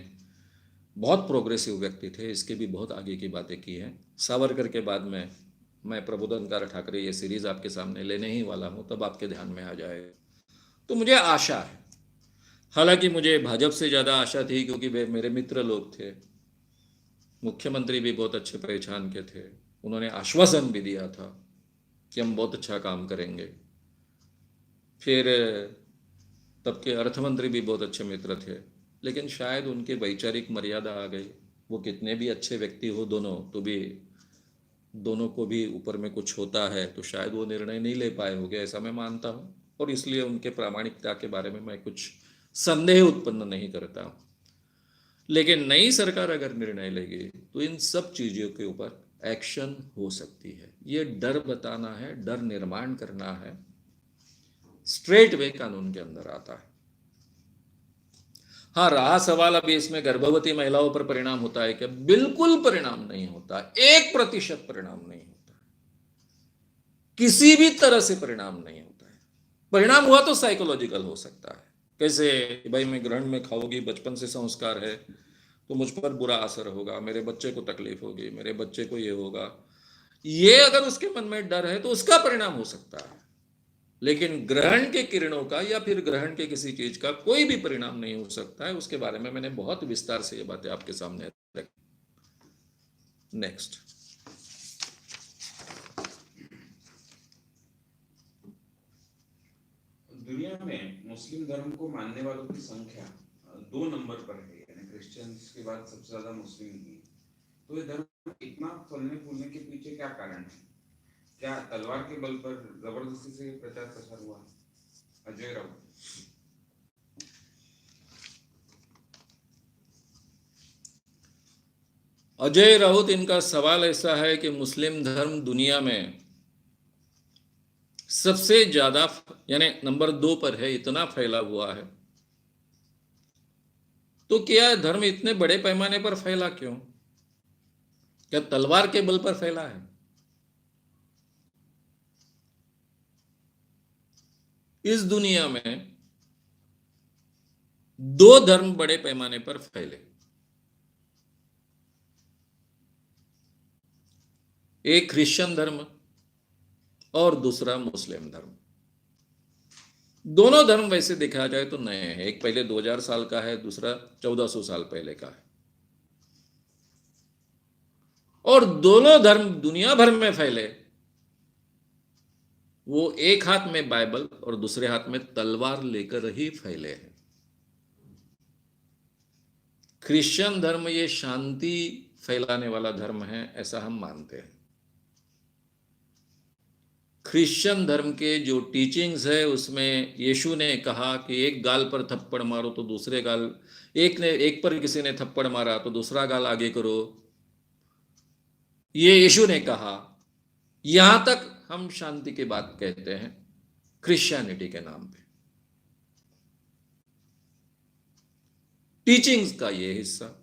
बहुत प्रोग्रेसिव व्यक्ति थे, इसके भी बहुत आगे की बातें की हैं। सावरकर के बाद में मैं प्रबोधनकार ठाकरे ये सीरीज आपके सामने लेने ही वाला हूँ, तब आपके ध्यान में आ जाएगा। तो मुझे आशा है, हालांकि मुझे भाजपा से ज़्यादा आशा थी, क्योंकि वे मेरे मित्र लोग थे। मुख्यमंत्री भी बहुत अच्छे पहचान के थे, उन्होंने आश्वासन भी दिया था कि हम बहुत अच्छा काम करेंगे। फिर तब के अर्थमंत्री भी बहुत अच्छे मित्र थे, लेकिन शायद उनके वैचारिक मर्यादा आ गई। वो कितने भी अच्छे व्यक्ति हो दोनों, तो भी दोनों को भी ऊपर में कुछ होता है, तो शायद वो निर्णय नहीं ले पाए होंगे, ऐसा मैं मानता हूँ। और इसलिए उनके प्रामाणिकता के बारे में मैं कुछ संदेह उत्पन्न नहीं करता हूँ। लेकिन नई सरकार अगर निर्णय लेगी तो इन सब चीज़ों के ऊपर एक्शन हो सकती है। ये डर बताना है, डर निर्माण करना है, स्ट्रेट वे कानून के अंदर आता है। हाँ, रहा सवाल अभी इसमें गर्भवती महिलाओं पर परिणाम होता है क्या? बिल्कुल परिणाम नहीं होता, 1% परिणाम नहीं होता, किसी भी तरह से परिणाम नहीं होता है। परिणाम हुआ तो साइकोलॉजिकल हो सकता है, कैसे भाई मैं ग्रहण में खाऊंगी, बचपन से संस्कार है तो मुझ पर बुरा असर होगा, मेरे बच्चे को तकलीफ होगी, मेरे बच्चे को ये होगा, ये अगर उसके मन में डर है तो उसका परिणाम हो सकता है। लेकिन ग्रहण के किरणों का या फिर ग्रहण के किसी चीज का कोई भी परिणाम नहीं हो सकता है। उसके बारे में मैंने बहुत विस्तार से ये बातें आपके सामने रखी। नेक्स्ट। दुनिया में मुस्लिम धर्म को मानने वालों की संख्या 2 नंबर पर है, यानी क्रिश्चियंस के बाद सबसे ज्यादा मुस्लिम ही। तो ये धर्म इतना फलने फूलने के पीछे क्या कारण है? क्या तलवार के बल पर जबरदस्ती से प्रचार प्रसार हुआ? अजय राउत। अजय राउत, इनका सवाल ऐसा है कि मुस्लिम धर्म दुनिया में सबसे ज्यादा यानी नंबर 2 पर है, इतना फैला हुआ है, तो क्या धर्म इतने बड़े पैमाने पर फैला क्यों? क्या तलवार के बल पर फैला है? इस दुनिया में 2 धर्म बड़े पैमाने पर फैले, एक क्रिश्चियन धर्म और दूसरा मुस्लिम धर्म। दोनों धर्म वैसे देखा जाए तो नए हैं, एक पहले 2000 साल का है, दूसरा 1400 साल पहले का है, और दोनों धर्म दुनिया भर में फैले। वो एक हाथ में बाइबल और दूसरे हाथ में तलवार लेकर ही फैले हैं। क्रिश्चियन धर्म ये शांति फैलाने वाला धर्म है, ऐसा हम मानते हैं। क्रिश्चियन धर्म के जो टीचिंग्स है उसमें यीशु ने कहा कि एक गाल पर थप्पड़ मारो तो दूसरे गाल, एक पर किसी ने थप्पड़ मारा तो दूसरा गाल आगे करो, ये यीशु ने कहा। यहां तक हम शांति की बात कहते हैं क्रिश्चियनिटी के नाम पे। टीचिंग्स का ये हिस्सा,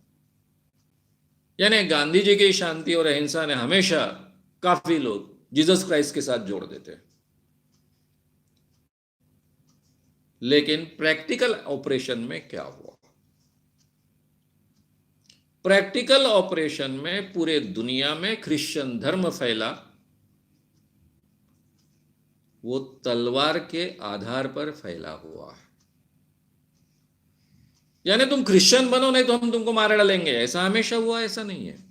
यानी गांधी जी की शांति और अहिंसा ने हमेशा काफी लोग जीसस क्राइस्ट के साथ जोड़ देते हैं, लेकिन प्रैक्टिकल ऑपरेशन में क्या हुआ? प्रैक्टिकल ऑपरेशन में पूरे दुनिया में क्रिश्चियन धर्म फैला, वो तलवार के आधार पर फैला हुआ है। यानी तुम क्रिश्चियन बनो नहीं तो हम तुमको मार डालेंगे, ऐसा हमेशा हुआ? ऐसा नहीं है।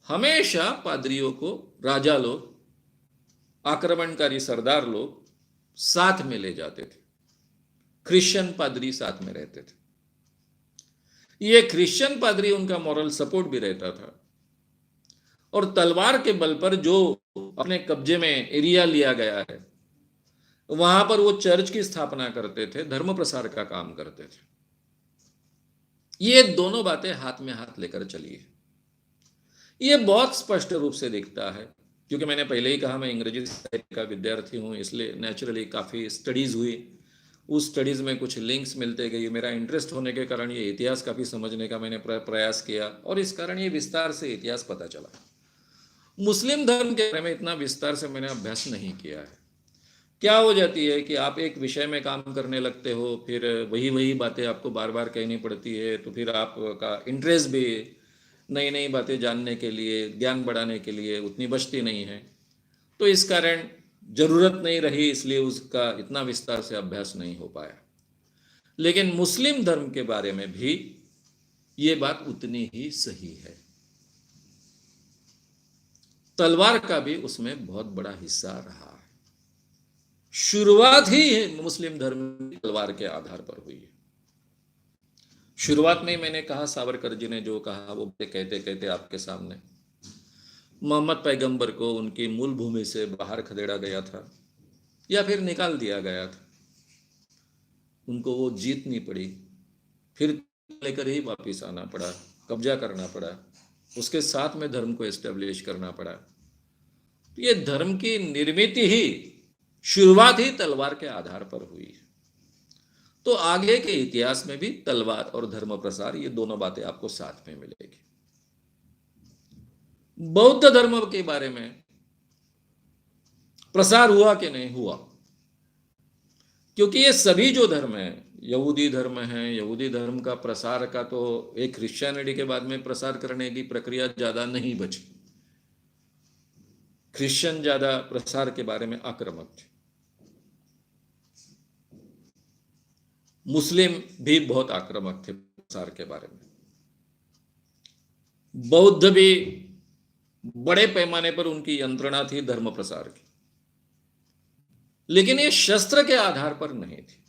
हमेशा पादरियों को राजा लोग, आक्रमणकारी सरदार लोग साथ में ले जाते थे, क्रिश्चियन पादरी साथ में रहते थे। ये क्रिश्चियन पादरी उनका मॉरल सपोर्ट भी रहता था, और तलवार के बल पर जो अपने कब्जे में एरिया लिया गया है वहां पर वो चर्च की स्थापना करते थे, धर्म प्रसार का काम करते थे। ये दोनों बातें हाथ में हाथ लेकर चली है। ये बहुत स्पष्ट रूप से दिखता है, क्योंकि मैंने पहले ही कहा मैं अंग्रेजी साहित्य का विद्यार्थी हूं, इसलिए नेचुरली काफ़ी स्टडीज़ हुई, उस स्टडीज़ में कुछ लिंक्स मिलते गए। मेरा इंटरेस्ट होने के कारण ये इतिहास काफ़ी समझने का मैंने प्रयास किया, और इस कारण ये विस्तार से इतिहास पता चला। मुस्लिम धर्म के बारे में इतना विस्तार से मैंने अभ्यास नहीं किया है। क्या हो जाती है कि आप एक विषय में काम करने लगते हो, फिर वही वही बातें आपको बार बार कहनी पड़ती है, तो फिर आपका इंटरेस्ट भी नई नई बातें जानने के लिए, ज्ञान बढ़ाने के लिए उतनी बचती नहीं है। तो इस कारण जरूरत नहीं रही, इसलिए उसका इतना विस्तार से अभ्यास नहीं हो पाया। लेकिन मुस्लिम धर्म के बारे में भी ये बात उतनी ही सही है। तलवार का भी उसमें बहुत बड़ा हिस्सा रहा है। शुरुआत ही मुस्लिम धर्म की तलवार के आधार पर हुई है। शुरुआत में मैंने कहा, सावरकर जी ने जो कहा वो कहते कहते आपके सामने, मोहम्मद पैगंबर को उनकी मूल भूमि से बाहर खदेड़ा गया था या फिर निकाल दिया गया था, उनको वो जीतनी पड़ी, फिर लेकर ही वापिस आना पड़ा, कब्जा करना पड़ा, उसके साथ में धर्म को एस्टेब्लिश करना पड़ा। तो ये धर्म की निर्मित ही, शुरुआत ही तलवार के आधार पर हुई है। तो आगे के इतिहास में भी तलवार और धर्म प्रसार, ये दोनों बातें आपको साथ में मिलेगी। बौद्ध धर्म के बारे में प्रसार हुआ कि नहीं हुआ? क्योंकि ये सभी जो धर्म है, यहूदी धर्म है, यहूदी धर्म का प्रसार का तो एक क्रिश्चियनिटी के बाद में प्रसार करने की प्रक्रिया ज्यादा नहीं बची। क्रिश्चियन ज्यादा प्रसार के बारे में आक्रामक थे, मुस्लिम भी बहुत आक्रामक थे प्रसार के बारे में। बौद्ध भी बड़े पैमाने पर उनकी यंत्रणा थी धर्म प्रसार की, लेकिन ये शस्त्र के आधार पर नहीं थी।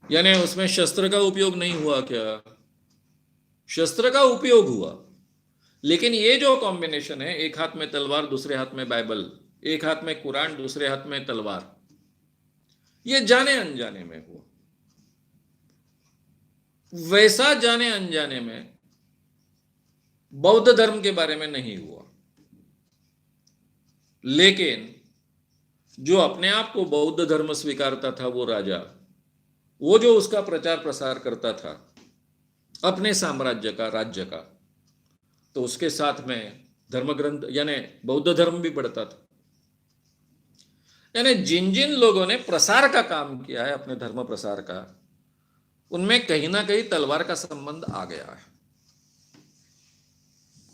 यानी उसमें शस्त्र का उपयोग नहीं हुआ क्या? शस्त्र का उपयोग हुआ, लेकिन ये जो कॉम्बिनेशन है, एक हाथ में तलवार दूसरे हाथ में बाइबल, एक हाथ में कुरान दूसरे हाथ में तलवार, ये जाने अनजाने में हुआ। वैसा जाने अनजाने में बौद्ध धर्म के बारे में नहीं हुआ। लेकिन जो अपने आप को बौद्ध धर्म स्वीकारता था वो राजा, वो जो उसका प्रचार प्रसार करता था अपने साम्राज्य का, राज्य का, तो उसके साथ में धर्म ग्रंथ यानी बौद्ध धर्म भी बढ़ता था। यानी जिन जिन लोगों ने प्रसार का काम किया है, अपने धर्म प्रसार का, उनमें कहीं ना कहीं तलवार का संबंध आ गया है।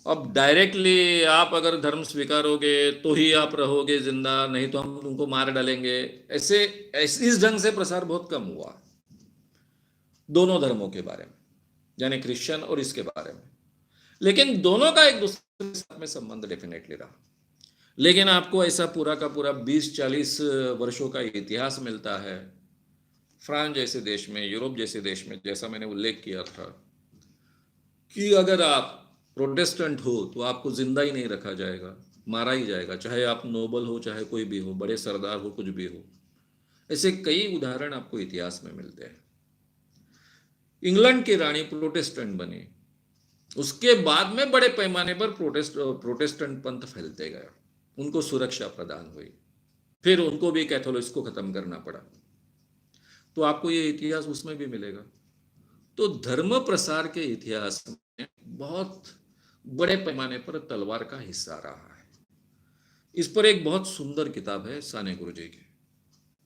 अब डायरेक्टली आप अगर धर्म स्वीकारोगे तो ही आप रहोगे जिंदा, नहीं तो हम तुमको मार डालेंगे, ऐसे इस ढंग से प्रसार बहुत कम हुआ दोनों धर्मों के बारे में, यानी क्रिश्चियन और इसके बारे में। लेकिन दोनों का एक दूसरे के साथ में संबंध डेफिनेटली रहा। लेकिन आपको ऐसा पूरा का पूरा 20-40 वर्षों का इतिहास मिलता है फ्रांस जैसे देश में, यूरोप जैसे देश में, जैसा मैंने उल्लेख किया था कि अगर आप प्रोटेस्टेंट हो तो आपको जिंदा ही नहीं रखा जाएगा, मारा ही जाएगा, चाहे आप नोबल हो, चाहे कोई भी हो, बड़े सरदार हो, कुछ भी हो। ऐसे कई उदाहरण आपको इतिहास में मिलते हैं। इंग्लैंड की रानी प्रोटेस्टेंट बनी, उसके बाद में बड़े पैमाने पर प्रोटेस्टेंट पंथ फैलते गया, उनको सुरक्षा प्रदान हुई, फिर उनको भी कैथोलिक्स को खत्म करना पड़ा। तो आपको ये इतिहास उसमें भी मिलेगा। तो धर्म प्रसार के इतिहास में बहुत बड़े पैमाने पर तलवार का हिस्सा रहा है। इस पर एक बहुत सुंदर किताब है साने गुरुजी की,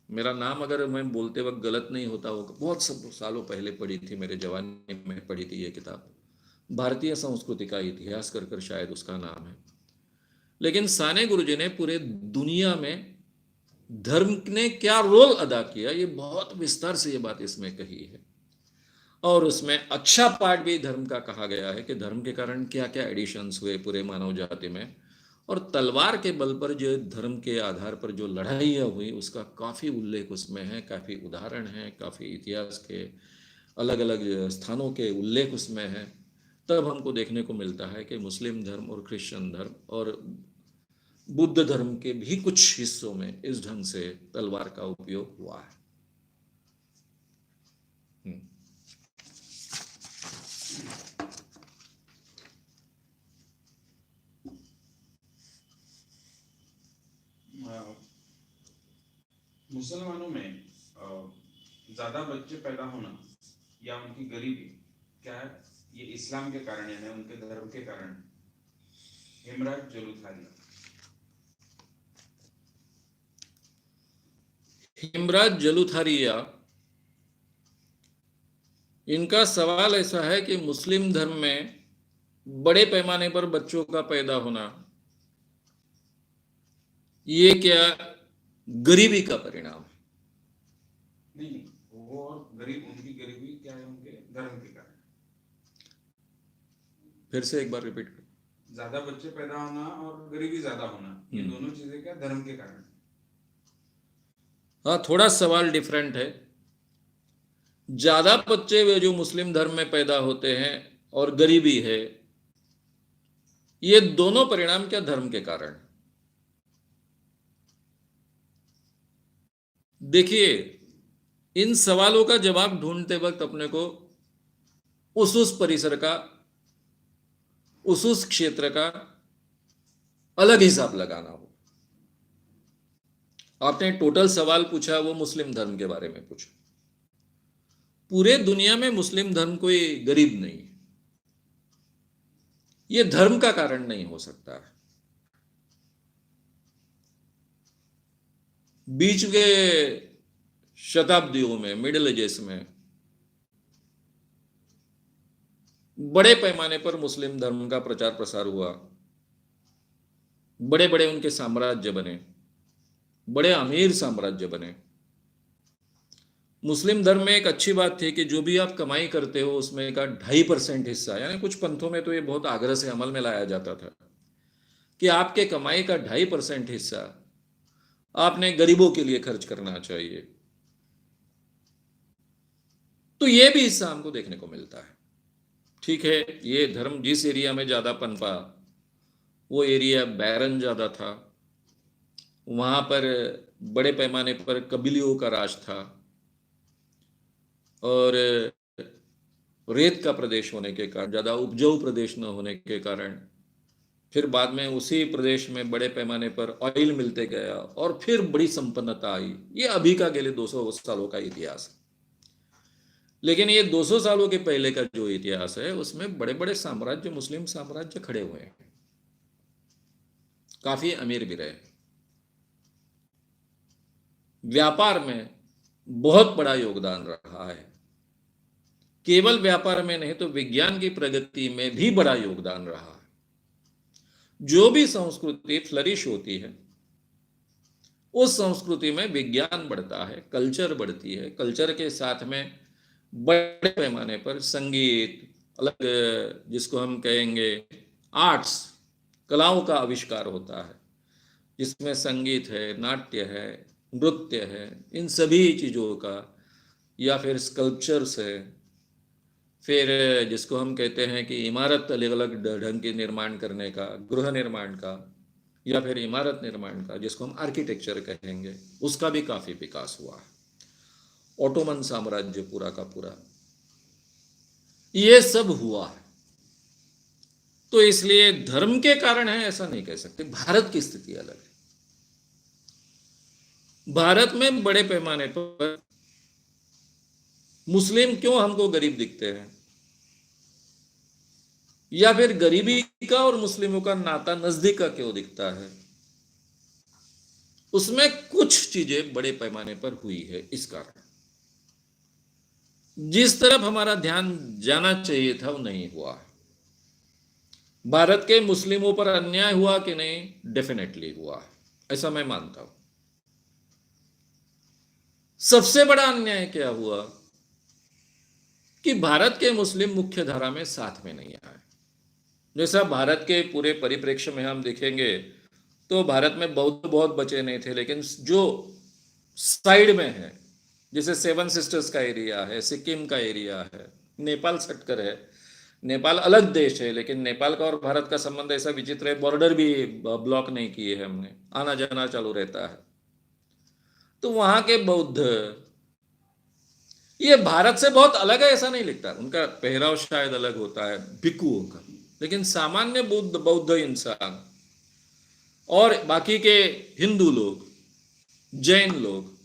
मेरा नाम अगर मैं बोलते वक्त गलत नहीं होता होगा, बहुत सालों पहले पढ़ी थी, मेरे जवानी में पढ़ी थी ये किताब, भारतीय संस्कृति का इतिहास कर शायद उसका नाम है। लेकिन साने गुरुजी ने पूरे दुनिया में धर्म ने क्या रोल अदा किया, ये बहुत विस्तार से ये बात इसमें कही है। और उसमें अच्छा पार्ट भी धर्म का कहा गया है कि धर्म के कारण क्या क्या एडिशंस हुए पूरे मानव जाति में, और तलवार के बल पर जो धर्म के आधार पर जो लड़ाइयाँ हुई उसका काफ़ी उल्लेख उसमें है, काफ़ी उदाहरण हैं, काफ़ी इतिहास के अलग अलग स्थानों के उल्लेख उसमें हैं। तब हमको देखने को मिलता है कि मुस्लिम धर्म और क्रिश्चियन धर्म और बुद्ध धर्म के भी कुछ हिस्सों में इस ढंग से तलवार का उपयोग हुआ है। मुसलमानों में ज्यादा बच्चे पैदा होना या उनकी गरीबी क्या है, ये इस्लाम के कारण यानी उनके धर्म के कारण। हेमराज जलूथारिया, हेमराज जलूथारिया, इनका सवाल ऐसा है कि मुस्लिम धर्म में बड़े पैमाने पर बच्चों का पैदा होना ये क्या गरीबी का परिणाम है? नहीं, वो और गरीब, उनकी गरीबी क्या है, उनके धर्म के कारण। फिर से एक बार रिपीट कर। ज्यादा बच्चे पैदा होना और गरीबी ज्यादा होना, ये दोनों चीजें क्या धर्म के कारण। हाँ, थोड़ा सवाल डिफरेंट है। ज्यादा बच्चे वे जो मुस्लिम धर्म में पैदा होते हैं और गरीबी है, ये दोनों परिणाम क्या धर्म के कारण? देखिए, इन सवालों का जवाब ढूंढते वक्त अपने को उस परिसर का, उस क्षेत्र का अलग हिसाब लगाना हो। आपने टोटल सवाल पूछा, वो मुस्लिम धर्म के बारे में पूछा। पूरे दुनिया में मुस्लिम धर्म कोई गरीब नहीं है, ये धर्म का कारण नहीं हो सकता है। बीच के शताब्दियों में, मिडिल एजेस में बड़े पैमाने पर मुस्लिम धर्म का प्रचार प्रसार हुआ, बड़े बड़े उनके साम्राज्य बने, बड़े अमीर साम्राज्य बने। मुस्लिम धर्म में एक अच्छी बात थी कि जो भी आप कमाई करते हो उसमें का 2.5% हिस्सा, यानी कुछ पंथों में तो ये बहुत आग्रह से अमल में लाया जाता था कि आपके कमाई का 2.5% हिस्सा आपने गरीबों के लिए खर्च करना चाहिए। तो ये भी हिस्सा हमको देखने को मिलता है। ठीक है, ये धर्म जिस एरिया में ज्यादा पनपा, वो एरिया बैरन ज्यादा था, वहां पर बड़े पैमाने पर कबीलियों का राज था, और रेत का प्रदेश होने के कारण, ज्यादा उपजाऊ प्रदेश न होने के कारण, फिर बाद में उसी प्रदेश में बड़े पैमाने पर ऑयल मिलते गया और फिर बड़ी संपन्नता आई। ये अभी का गेले 200 सालों का इतिहास है। लेकिन ये 200 सालों के पहले का जो इतिहास है उसमें बड़े बड़े साम्राज्य, मुस्लिम साम्राज्य खड़े हुए हैं, काफी अमीर भी रहे, व्यापार में बहुत बड़ा योगदान रहा है। केवल व्यापार में नहीं तो विज्ञान की प्रगति में भी बड़ा योगदान रहा है। जो भी संस्कृति फ्लरिश होती है उस संस्कृति में विज्ञान बढ़ता है, कल्चर बढ़ती है, कल्चर के साथ में बड़े पैमाने पर संगीत, अलग जिसको हम कहेंगे आर्ट्स, कलाओं का आविष्कार होता है, जिसमें संगीत है, नाट्य है, नृत्य है, इन सभी चीज़ों का, या फिर स्कल्पचर्स है, फिर जिसको हम कहते हैं कि इमारत अलग अलग ढंग के निर्माण करने का, गृह निर्माण का, या फिर इमारत निर्माण का, जिसको हम आर्किटेक्चर कहेंगे, उसका भी काफी विकास हुआ है। ओटोमन साम्राज्य पूरा का पूरा, ये सब हुआ है। तो इसलिए धर्म के कारण है ऐसा नहीं कह सकते। भारत की स्थिति अलग है। भारत में बड़े पैमाने पर मुस्लिम क्यों हमको गरीब दिखते हैं, या फिर गरीबी का और मुस्लिमों का नाता नजदीक का क्यों दिखता है, उसमें कुछ चीजें बड़े पैमाने पर हुई है। इस कारण जिस तरफ हमारा ध्यान जाना चाहिए था वो नहीं हुआ। भारत के मुस्लिमों पर अन्याय हुआ कि नहीं? डेफिनेटली हुआ, ऐसा मैं मानता हूं। सबसे बड़ा अन्याय क्या हुआ कि भारत के मुस्लिम मुख्य धारा में साथ में नहीं आए। जैसा भारत के पूरे परिप्रेक्ष्य में हम देखेंगे तो भारत में बौद्ध बहुत बचे नहीं थे, लेकिन जो साइड में है, जैसे सेवन सिस्टर्स का एरिया है, सिक्किम का एरिया है, नेपाल सटकर है। नेपाल अलग देश है, लेकिन नेपाल का और भारत का संबंध ऐसा विचित्र है, बॉर्डर भी ब्लॉक नहीं किए हैं हमने, आना जाना चालू रहता है। तो वहां के बौद्ध ये भारत से बहुत अलग है ऐसा नहीं लिखता, उनका पहराव शायद अलग होता है भिक्षुओं का, लेकिन सामान्य बौद्ध इंसान और बाकी के हिंदू लोग, जैन लोग,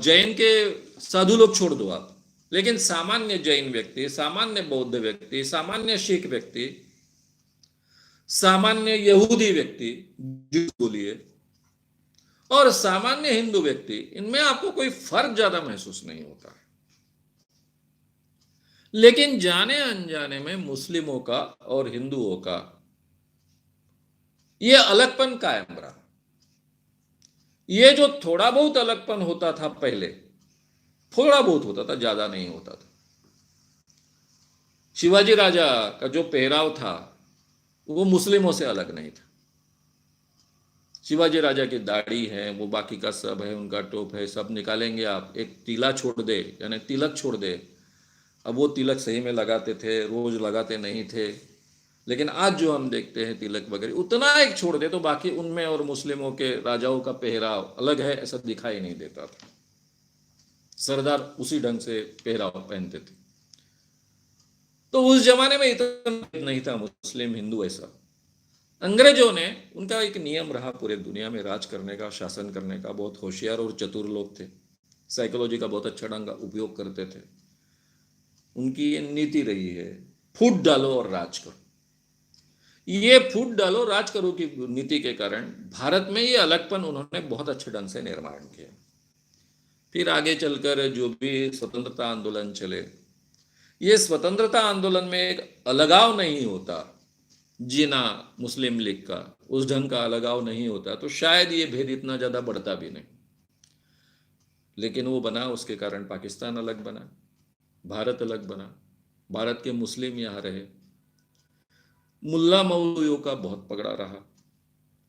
जैन के साधु लोग छोड़ दो आप, लेकिन सामान्य जैन व्यक्ति, सामान्य बौद्ध व्यक्ति, सामान्य सिख व्यक्ति, सामान्य यहूदी व्यक्ति बोलिए, और सामान्य हिंदू व्यक्ति, इनमें आपको कोई फर्क ज्यादा महसूस नहीं होता है। लेकिन जाने अनजाने में मुस्लिमों का और हिंदुओं का यह अलगपन कायम रहा। ये जो थोड़ा बहुत अलगपन होता था पहले, थोड़ा बहुत होता था, ज्यादा नहीं होता था। शिवाजी राजा का जो पहराव था वो मुस्लिमों से अलग नहीं था। शिवाजी राजा की दाढ़ी है, वो बाकी का सब है, उनका टोप है, सब निकालेंगे आप, एक तिला छोड़ दे, यानी तिलक छोड़ दे। अब वो तिलक सही में लगाते थे, रोज लगाते नहीं थे, लेकिन आज जो हम देखते हैं तिलक वगैरह, उतना एक छोड़ दे तो बाकी उनमें और मुस्लिमों के राजाओं का पहराव अलग है ऐसा दिखाई नहीं देता था। सरदार उसी ढंग से पहराव पहनते थे। तो उस जमाने में इतना नहीं था मुस्लिम हिंदू ऐसा। अंग्रेजों ने, उनका एक नियम रहा पूरे दुनिया में राज करने का, शासन करने का, बहुत होशियार और चतुर लोग थे, साइकोलॉजी का बहुत अच्छा ढंग का उपयोग करते थे। उनकी ये नीति रही है, फूट डालो और राज करो। ये फूट डालो राज करो की नीति के कारण भारत में ये अलगपन उन्होंने बहुत अच्छे ढंग से निर्माण किया। फिर आगे चलकर जो भी स्वतंत्रता आंदोलन चले, ये स्वतंत्रता आंदोलन में एक अलगाव नहीं होता, जीना मुस्लिम लीग का उस ढंग का अलगाव नहीं होता, तो शायद ये भेद इतना ज्यादा बढ़ता भी नहीं। लेकिन वो बना, उसके कारण पाकिस्तान अलग बना, भारत अलग बना, भारत के मुस्लिम यहाँ रहे, मुल्ला मौलवियों का बहुत पकड़ा रहा,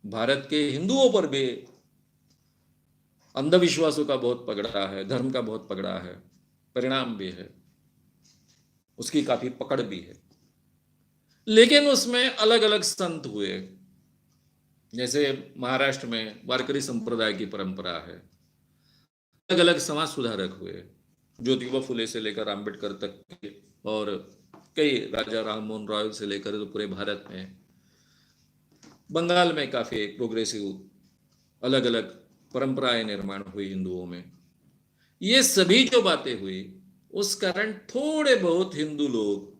भारत के हिंदुओं पर भी अंधविश्वासों का बहुत पकड़ा है, धर्म का बहुत पकड़ा है, परिणाम भी है, उसकी काफी पकड़ भी है। लेकिन उसमें अलग अलग संत हुए, जैसे महाराष्ट्र में वारकरी संप्रदाय की परंपरा है, अलग अलग समाज सुधारक हुए, ज्योतिबा फुले से लेकर आम्बेडकर तक के, और कई राजा राम मोहन रॉय से लेकर तो पूरे भारत में, बंगाल में काफी प्रोग्रेसिव अलग अलग परंपराएं निर्माण हुई हिंदुओं में। ये सभी जो बातें हुई, उस कारण थोड़े बहुत हिंदू लोग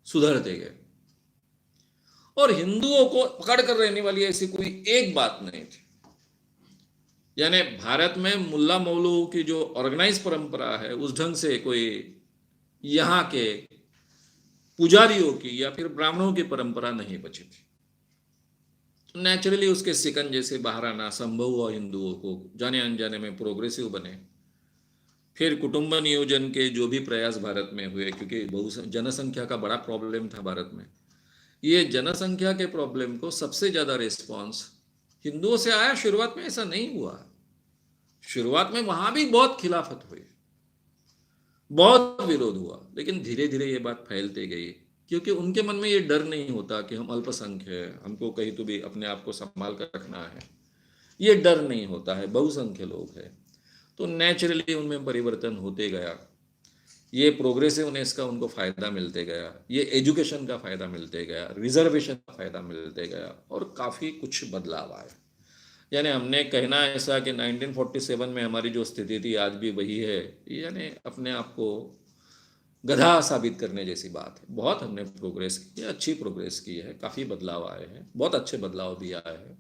सुधरते गए, और हिंदुओं को पकड़ कर रहने वाली ऐसी कोई एक बात नहीं थी। यानी भारत में मुल्ला मौलवियों की जो ऑर्गेनाइज परंपरा है, उस ढंग से कोई यहाँ के पुजारियों की या फिर ब्राह्मणों की परंपरा नहीं बची थी। नेचुरली उसके शिकंजे से बाहर आना संभव हुआ हिंदुओं को, जाने अनजाने में प्रोग्रेसिव बने। फिर कुटुंब नियोजन के जो भी प्रयास भारत में हुए, क्योंकि जनसंख्या का बड़ा प्रॉब्लम था भारत में, ये जनसंख्या के प्रॉब्लम को सबसे ज्यादा रिस्पॉन्स हिंदुओं से आया। शुरुआत में ऐसा नहीं हुआ, शुरुआत में वहां भी बहुत खिलाफत हुई, बहुत विरोध हुआ, लेकिन धीरे धीरे ये बात फैलती गई, क्योंकि उनके मन में ये डर नहीं होता कि हम अल्पसंख्यक हैं, हमको कहीं तो भी अपने आप को संभाल कर रखना है, ये डर नहीं होता है, बहुसंख्य लोग हैं। तो नेचुरली उनमें परिवर्तन होते गया, ये प्रोग्रेसिवनेस का उनको फायदा मिलते गया, ये एजुकेशन का फायदा मिलते गया, रिजर्वेशन का फायदा मिलते गया, और काफी कुछ बदलाव आया। यानी हमने कहना ऐसा कि 1947 में हमारी जो स्थिति थी आज भी वही है, यानी अपने आप को गधा साबित करने जैसी बात है। बहुत हमने प्रोग्रेस की है, अच्छी प्रोग्रेस की है, काफी बदलाव आए हैं, बहुत अच्छे बदलाव भी आए हैं,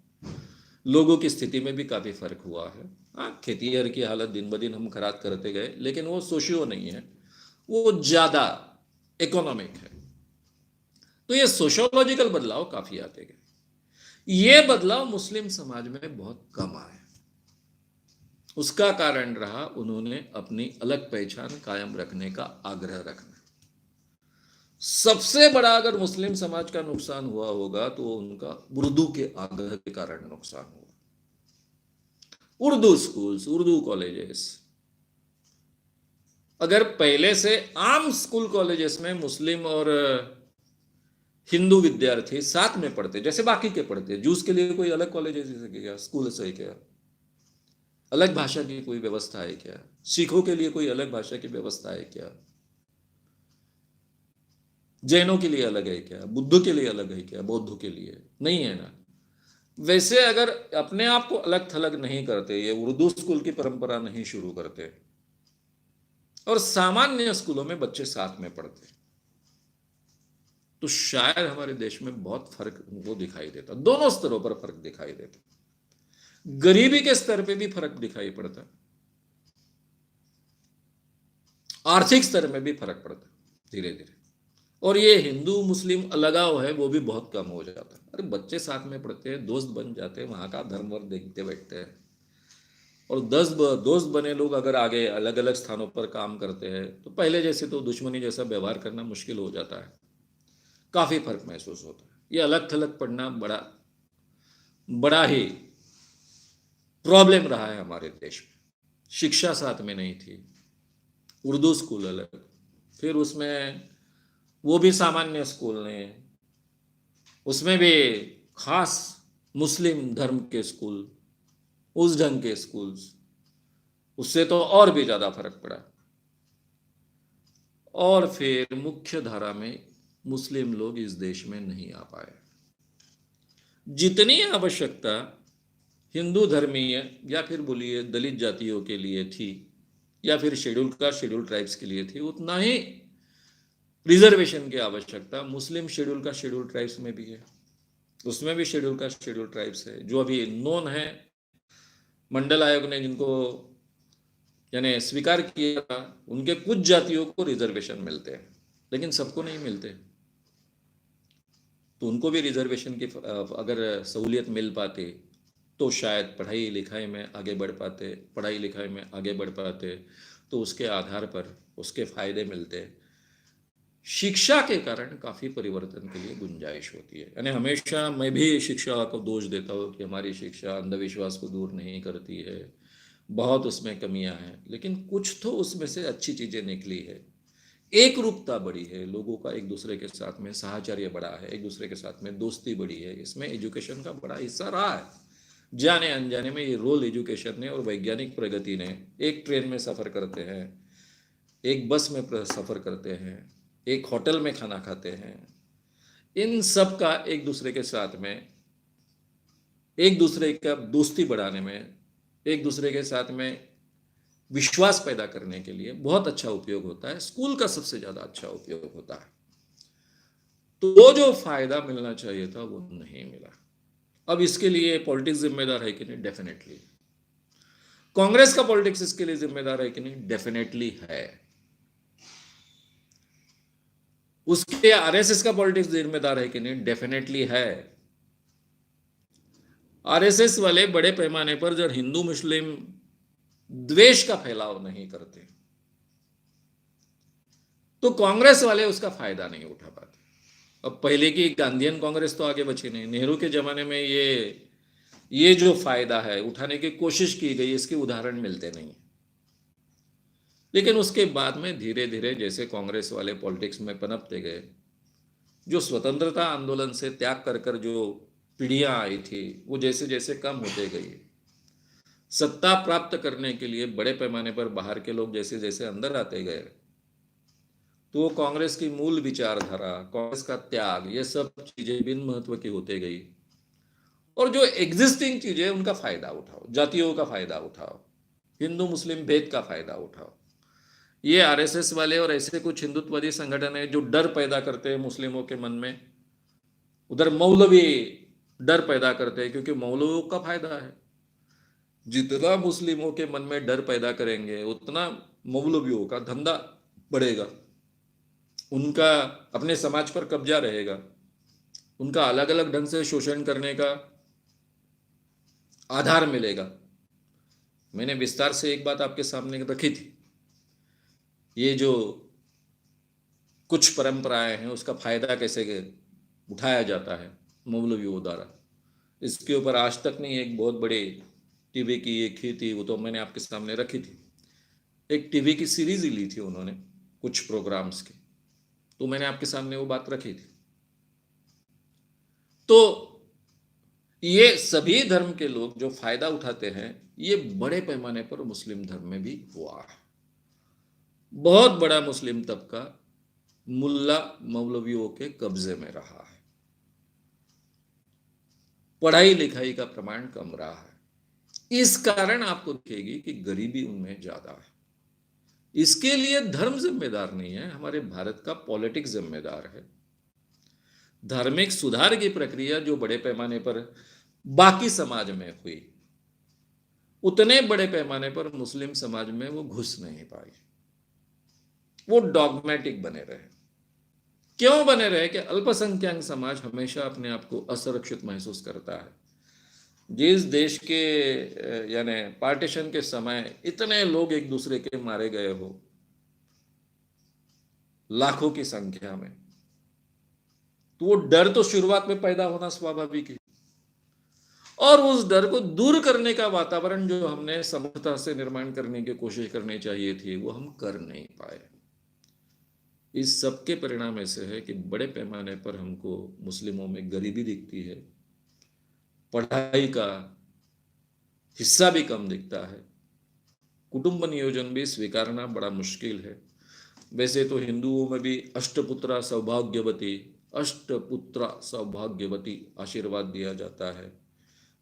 लोगों की स्थिति में भी काफी फर्क हुआ है। हाँ, खेतीहर की हालत दिन ब दिन हम खराब करते गए, लेकिन वो सोशियो नहीं है, वो ज्यादा इकोनॉमिक है। तो ये सोशियोलॉजिकल बदलाव काफी आते गए। ये बदलाव मुस्लिम समाज में बहुत कम आए, उसका कारण रहा उन्होंने अपनी अलग पहचान कायम रखने का आग्रह रखना। सबसे बड़ा अगर मुस्लिम समाज का नुकसान हुआ होगा तो उनका उर्दू के आग्रह के कारण नुकसान हुआ। उर्दू स्कूल्स, उर्दू कॉलेजेस, अगर पहले से आम स्कूल कॉलेजेस में मुस्लिम और हिंदू विद्यार्थी साथ में पढ़ते, जैसे बाकी के पढ़ते, जूस के लिए कोई अलग कॉलेज है क्या, स्कूल है क्या, अलग भाषा की कोई व्यवस्था है क्या, सिखों के लिए कोई अलग भाषा की व्यवस्था है क्या, जैनों के लिए अलग है क्या, बुद्धों के लिए अलग है क्या, बौद्धों के लिए नहीं है ना। वैसे अगर अपने आप को अलग थलग नहीं करते, ये उर्दू स्कूल की परंपरा नहीं शुरू करते, और सामान्य स्कूलों में बच्चे साथ में पढ़ते, तो शायद हमारे देश में बहुत फर्क उनको दिखाई देता, दोनों स्तरों पर फर्क दिखाई देता, गरीबी के स्तर पे भी फर्क दिखाई पड़ता, आर्थिक स्तर में भी फर्क पड़ता धीरे धीरे, और ये हिंदू मुस्लिम अलगाव है वो भी बहुत कम हो जाता। अरे बच्चे साथ में पढ़ते हैं, दोस्त बन जाते हैं, वहां का धर्म वर्ग देखते बैठते हैं, और 10 दोस्त बने लोग अगर आगे अलग अलग स्थानों पर काम करते हैं तो पहले जैसे तो दुश्मनी जैसा व्यवहार करना मुश्किल हो जाता है, काफी फर्क महसूस होता है। ये अलग थलग पढ़ना बड़ा बड़ा ही प्रॉब्लम रहा है हमारे देश में। शिक्षा साथ में नहीं थी, उर्दू स्कूल अलग, फिर उसमें वो भी सामान्य स्कूल नहीं, उसमें भी खास मुस्लिम धर्म के स्कूल, उस ढंग के स्कूल्स, उससे तो और भी ज्यादा फर्क पड़ा। और फिर मुख्य धारा में मुस्लिम लोग इस देश में नहीं आ पाए। जितनी आवश्यकता हिंदू धर्मीय या फिर बोलिए दलित जातियों के लिए थी, या फिर शेड्यूल कास्ट शेड्यूल ट्राइब्स के लिए थी, उतना ही रिजर्वेशन की आवश्यकता मुस्लिम शेड्यूल कास्ट शेड्यूल ट्राइब्स में भी है। उसमें भी शेड्यूल कास्ट शेड्यूल ट्राइब्स है जो अभी नोन है, मंडल आयोग ने जिनको यानी स्वीकार किया था, उनके कुछ जातियों को रिजर्वेशन मिलते हैं, लेकिन सबको नहीं मिलते। तो उनको भी रिजर्वेशन की अगर सहूलियत मिल पाती तो शायद पढ़ाई लिखाई में आगे बढ़ पाते, पढ़ाई लिखाई में आगे बढ़ पाते तो उसके आधार पर उसके फायदे मिलते। शिक्षा के कारण काफी परिवर्तन के लिए गुंजाइश होती है। यानी हमेशा मैं भी शिक्षा को दोष देता हूँ कि हमारी शिक्षा अंधविश्वास को दूर नहीं करती है, बहुत उसमें कमियां हैं, लेकिन कुछ तो उसमें से अच्छी चीजें निकली है। एक रूपता बढ़ी है, लोगों का एक दूसरे के साथ में साहचर्य बढ़ा है, एक दूसरे के साथ में दोस्ती बढ़ी है, इसमें एजुकेशन का बड़ा हिस्सा रहा है। जाने अनजाने में ये रोल एजुकेशन ने और वैज्ञानिक प्रगति ने, एक ट्रेन में सफर करते हैं, एक बस में सफर करते हैं, एक होटल में खाना खाते हैं, इन सब का एक दूसरे के साथ में, एक दूसरे का दोस्ती बढ़ाने में, एक दूसरे के साथ में विश्वास पैदा करने के लिए बहुत अच्छा उपयोग होता है। स्कूल का सबसे ज्यादा अच्छा उपयोग होता है। तो वो जो फायदा मिलना चाहिए था वो नहीं मिला। अब इसके लिए पॉलिटिक्स जिम्मेदार है कि नहीं? डेफिनेटली। कांग्रेस का पॉलिटिक्स इसके लिए जिम्मेदार है कि नहीं? डेफिनेटली है। उसके आरएसएस का पॉलिटिक्स जिम्मेदार है कि नहीं? डेफिनेटली है। आरएसएस वाले बड़े पैमाने पर जब हिंदू मुस्लिम द्वेष का फैलाव नहीं करते तो कांग्रेस वाले उसका फायदा नहीं उठा पाते। अब पहले की गांधीयन कांग्रेस तो आगे बची नहीं। नेहरू के जमाने में ये जो फायदा है उठाने की कोशिश की गई, इसके उदाहरण मिलते नहीं। लेकिन उसके बाद में धीरे धीरे जैसे कांग्रेस वाले पॉलिटिक्स में पनपते गए, जो स्वतंत्रता आंदोलन से त्याग कर कर जो पीढ़ियां आई थी वो जैसे जैसे कम होते गई, सत्ता प्राप्त करने के लिए बड़े पैमाने पर बाहर के लोग जैसे जैसे अंदर आते गए, तो कांग्रेस की मूल विचारधारा, कांग्रेस का त्याग, ये सब चीजें बिन महत्व की होते गई। और जो एग्जिस्टिंग चीजें उनका फायदा उठाओ, जातियों का फायदा उठाओ, हिंदू मुस्लिम भेद का फायदा उठाओ। ये आरएसएस वाले और ऐसे कुछ हिंदुत्ववादी संगठन है जो डर पैदा करते हैं मुस्लिमों के मन में। उधर मौलवी डर पैदा करते हैं क्योंकि मौलवियों का फायदा है। जितना मुस्लिमों के मन में डर पैदा करेंगे उतना मौलवियों का धंधा बढ़ेगा, उनका अपने समाज पर कब्जा रहेगा, उनका अलग अलग ढंग से शोषण करने का आधार मिलेगा। मैंने विस्तार से एक बात आपके सामने रखी थी, ये जो कुछ परंपराएं हैं उसका फायदा कैसे उठाया जाता है मौलवियों द्वारा, इसके ऊपर आज तक नहीं एक बहुत बड़ी टीवी की एक थी, वो तो मैंने आपके सामने रखी थी। एक टीवी की सीरीज ली थी उन्होंने कुछ प्रोग्राम्स की, तो मैंने आपके सामने वो बात रखी थी। तो ये सभी धर्म के लोग जो फायदा उठाते हैं, ये बड़े पैमाने पर मुस्लिम धर्म में भी हुआ है। बहुत बड़ा मुस्लिम तबका मुल्ला मौलवियों के कब्जे में रहा है। पढ़ाई लिखाई का प्रमाण कम रहा है। इस कारण आपको दिखेगी कि गरीबी उनमें ज्यादा है। इसके लिए धर्म जिम्मेदार नहीं है, हमारे भारत का पॉलिटिक्स जिम्मेदार है। धार्मिक सुधार की प्रक्रिया जो बड़े पैमाने पर बाकी समाज में हुई, उतने बड़े पैमाने पर मुस्लिम समाज में वो घुस नहीं पाई। वो डॉगमेटिक बने रहे। क्यों बने रहे? कि अल्पसंख्यक समाज हमेशा अपने आप को असुरक्षित महसूस करता है। जिस देश के यानी पार्टीशन के समय इतने लोग एक दूसरे के मारे गए हो, लाखों की संख्या में, तो वो डर तो शुरुआत में पैदा होना स्वाभाविक है। और उस डर को दूर करने का वातावरण जो हमने समता से निर्माण करने की कोशिश करनी चाहिए थी, वो हम कर नहीं पाए। इस सब के परिणाम ऐसे है कि बड़े पैमाने पर हमको मुस्लिमों में गरीबी दिखती है, पढ़ाई का हिस्सा भी कम दिखता है, कुटुंब नियोजन भी स्वीकारना बड़ा मुश्किल है। वैसे तो हिंदुओं में भी अष्टपुत्रा सौभाग्यवती आशीर्वाद दिया जाता है।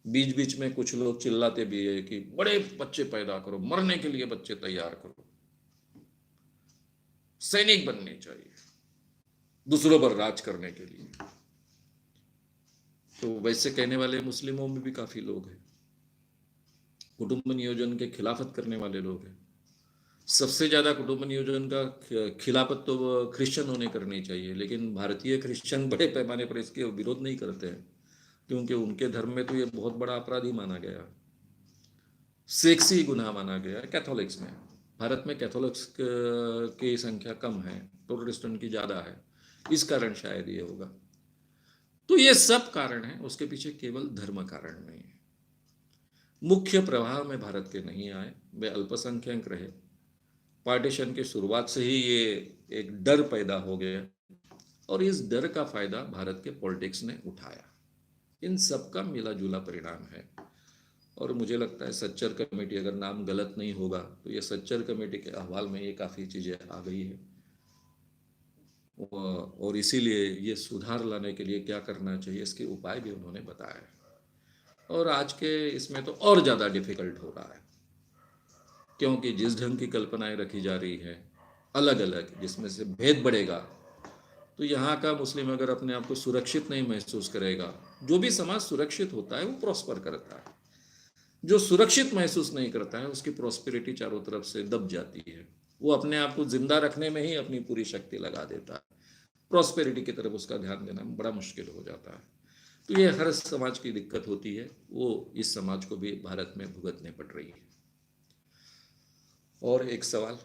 बीच बीच में कुछ लोग चिल्लाते भी है कि बड़े बच्चे पैदा करो, मरने के लिए बच्चे तैयार करो, सैनिक बनने चाहिए दूसरों पर राज करने के लिए। तो वैसे कहने वाले मुस्लिमों में भी काफी लोग हैं, कुटुंब नियोजन के खिलाफत करने वाले लोग हैं। सबसे ज्यादा कुटुंब नियोजन का खिलाफत तो क्रिश्चियनों ने करनी चाहिए, लेकिन भारतीय क्रिश्चियन बड़े पैमाने पर इसके विरोध नहीं करते हैं। क्योंकि उनके धर्म में तो ये बहुत बड़ा अपराध ही माना गया, सेक्सी गुनाह माना गया है कैथोलिक्स में। भारत में कैथोलिक्स की संख्या कम है, प्रोटेस्टेंट की ज़्यादा है, इस कारण शायद ये होगा। तो ये सब कारण है, उसके पीछे केवल धर्म कारण नहीं है। मुख्य प्रवाह में भारत के नहीं आए, वे अल्पसंख्यक रहे। पार्टीशन की शुरुआत से ही ये एक डर पैदा हो गया और इस डर का फायदा भारत के पॉलिटिक्स ने उठाया। इन सब का मिला जुला परिणाम है। और मुझे लगता है सच्चर कमेटी, अगर नाम गलत नहीं होगा तो ये सच्चर कमेटी के अहवाल में ये काफ़ी चीज़ें आ गई है और इसीलिए ये सुधार लाने के लिए क्या करना चाहिए इसके उपाय भी उन्होंने बताया है। और आज के इसमें तो और ज़्यादा डिफिकल्ट हो रहा है, क्योंकि जिस ढंग की कल्पनाएं रखी जा रही है अलग अलग, जिसमें से भेद बढ़ेगा, तो यहाँ का मुस्लिम अगर अपने आप को सुरक्षित नहीं महसूस करेगा, जो भी समाज सुरक्षित होता है वो प्रॉस्पर करता है, जो सुरक्षित महसूस नहीं करता है उसकी प्रॉस्पेरिटी चारों तरफ से दब जाती है, वो अपने आप को जिंदा रखने में ही अपनी पूरी शक्ति लगा देता है, प्रॉस्पेरिटी की तरफ उसका ध्यान देना बड़ा मुश्किल हो जाता है। तो ये हर समाज की दिक्कत होती है, वो इस समाज को भी भारत में भुगतने पड़ रही है। और एक सवाल,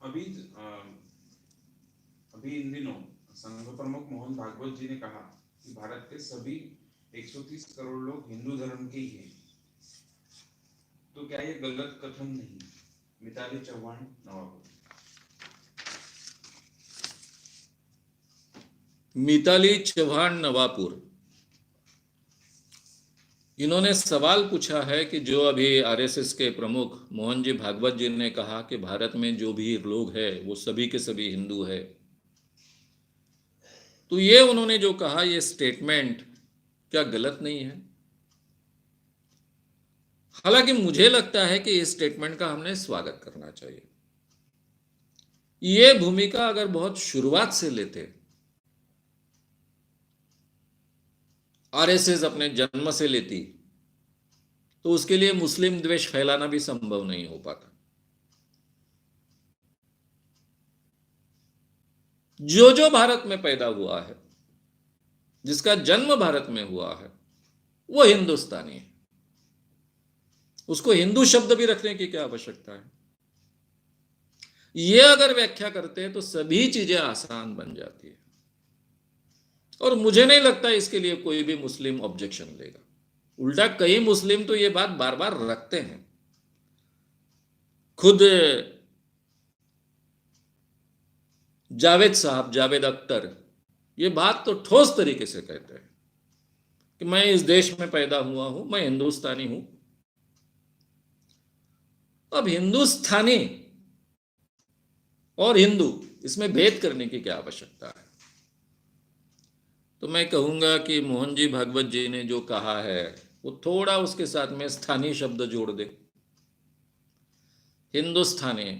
अभी अभी इन दिनों संघ प्रमुख मोहन भागवत जी ने कहा कि भारत के सभी 130 करोड़ लोग हिंदू धर्म के ही हैं, तो क्या ये गलत कथन नहीं? मिताली चौहान, नवापुर। मिताली चौहान, नवापुर, इन्होंने सवाल पूछा है कि जो अभी आरएसएस के प्रमुख मोहन जी भागवत जी ने कहा कि भारत में जो भी लोग हैं वो सभी के सभी हिंदू है, तो ये उन्होंने जो कहा ये स्टेटमेंट क्या गलत नहीं है? हालांकि मुझे लगता है कि इस स्टेटमेंट का हमने स्वागत करना चाहिए। ये भूमिका अगर बहुत शुरुआत से लेते, आरएसएस अपने जन्म से लेती, तो उसके लिए मुस्लिम द्वेष फैलाना भी संभव नहीं हो पाता। जो जो भारत में पैदा हुआ है, जिसका जन्म भारत में हुआ है, वो हिंदुस्तानी है, उसको हिंदू शब्द भी रखने की क्या आवश्यकता है? ये अगर व्याख्या करते हैं तो सभी चीजें आसान बन जाती है और मुझे नहीं लगता इसके लिए कोई भी मुस्लिम ऑब्जेक्शन लेगा। उल्टा कई मुस्लिम तो ये बात बार बार रखते हैं। खुद जावेद साहब, जावेद अख्तर, ये बात तो ठोस तरीके से कहते हैं कि मैं इस देश में पैदा हुआ हूं, मैं हिंदुस्तानी हूं। अब हिंदुस्तानी और हिंदू, इसमें भेद करने की क्या आवश्यकता है? तो मैं कहूंगा कि मोहन जी भागवत जी ने जो कहा है वो थोड़ा उसके साथ में स्थानीय शब्द जोड़ दे, हिंदुस्तानी,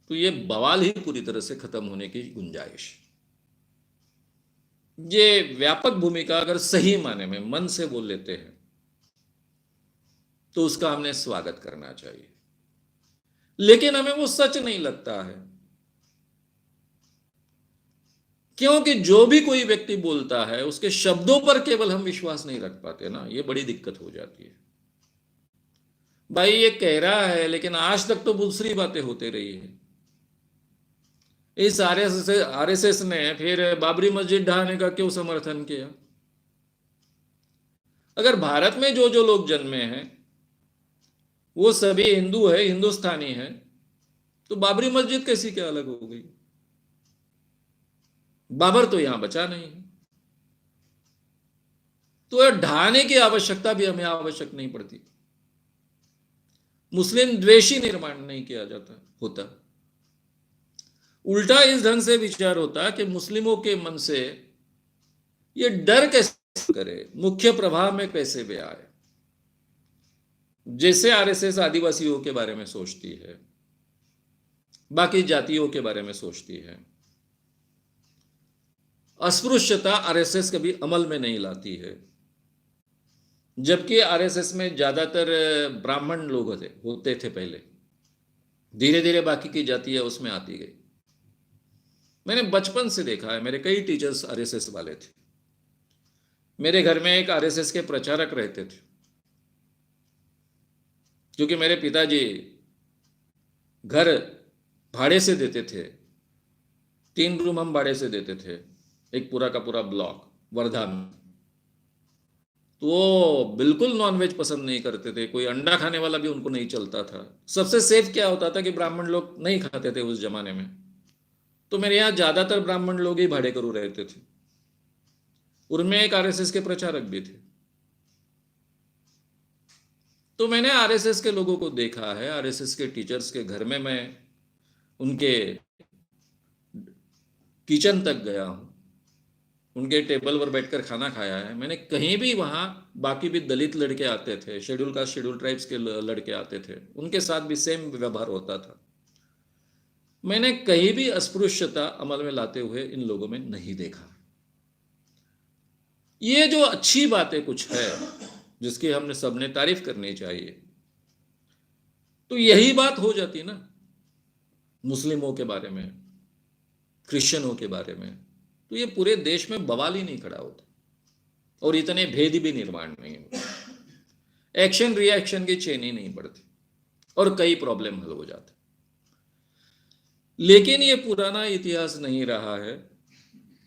तो ये बवाल ही पूरी तरह से खत्म होने की गुंजाइश। ये व्यापक भूमिका अगर सही माने में मन से बोल लेते हैं तो उसका हमने स्वागत करना चाहिए, लेकिन हमें वो सच नहीं लगता है, क्योंकि जो भी कोई व्यक्ति बोलता है उसके शब्दों पर केवल हम विश्वास नहीं रख पाते ना, ये बड़ी दिक्कत हो जाती है। भाई ये कह रहा है लेकिन आज तक तो दूसरी बातें होते रही है। इस आरएसएस ने फिर बाबरी मस्जिद ढहाने का क्यों समर्थन किया? अगर भारत में जो जो लोग जन्मे हैं वो सभी हिंदू है, हिंदुस्तानी है, तो बाबरी मस्जिद कैसी क्या अलग हो गई? बाबर तो यहां बचा नहीं, तो ढहाने की आवश्यकता भी हमें आवश्यक नहीं पड़ती। मुस्लिम द्वेषी निर्माण नहीं किया जाता होता, उल्टा इस ढंग से विचार होता कि मुस्लिमों के मन से ये डर कैसे करे, मुख्य प्रभाव में कैसे वे आए। जैसे आरएसएस आदिवासियों के बारे में सोचती है, बाकी जातियों के बारे में सोचती है, अस्पृश्यता आरएसएस कभी अमल में नहीं लाती है, जबकि आरएसएस में ज्यादातर ब्राह्मण लोग होते थे पहले, धीरे धीरे बाकी की जातियां उसमें आती गई। मैंने बचपन से देखा है, मेरे कई टीचर्स आरएसएस वाले थे। मेरे घर में एक आरएसएस के प्रचारक रहते थे, क्योंकि मेरे पिताजी घर भाड़े से देते थे, 3 रूम हम भाड़े से देते थे, एक पूरा का पूरा ब्लॉक वर्धा में। तो वो बिल्कुल नॉनवेज पसंद नहीं करते थे, कोई अंडा खाने वाला भी उनको नहीं चलता था। सबसे सेफ क्या होता था कि ब्राह्मण लोग नहीं खाते थे उस जमाने में, तो मेरे यहाँ ज्यादातर ब्राह्मण लोग ही भाड़े करू रहते थे। उनमें एक आरएसएस के प्रचारक भी थे। तो मैंने आरएसएस के लोगों को देखा है, आरएसएस के टीचर्स के घर में मैं उनके किचन तक गया हूं, उनके टेबल पर बैठकर खाना खाया है। मैंने कहीं भी वहां, बाकी भी दलित लड़के आते थे, शेड्यूल कास्ट शेड्यूल ट्राइब्स के लड़के आते थे, उनके साथ भी सेम व्यवहार होता था। मैंने कहीं भी अस्पृश्यता अमल में लाते हुए इन लोगों में नहीं देखा। ये जो अच्छी बातें कुछ है जिसकी हमने सबने तारीफ करनी चाहिए, तो यही बात हो जाती ना मुस्लिमों के बारे में, क्रिश्चियनों के बारे में, तो ये पूरे देश में बवाल ही नहीं खड़ा होता और इतने भेद भी निर्माण नहीं होते, एक्शन रिएक्शन की चेन ही नहीं बढ़ती और कई प्रॉब्लम हल हो जाते। लेकिन ये पुराना इतिहास नहीं रहा है,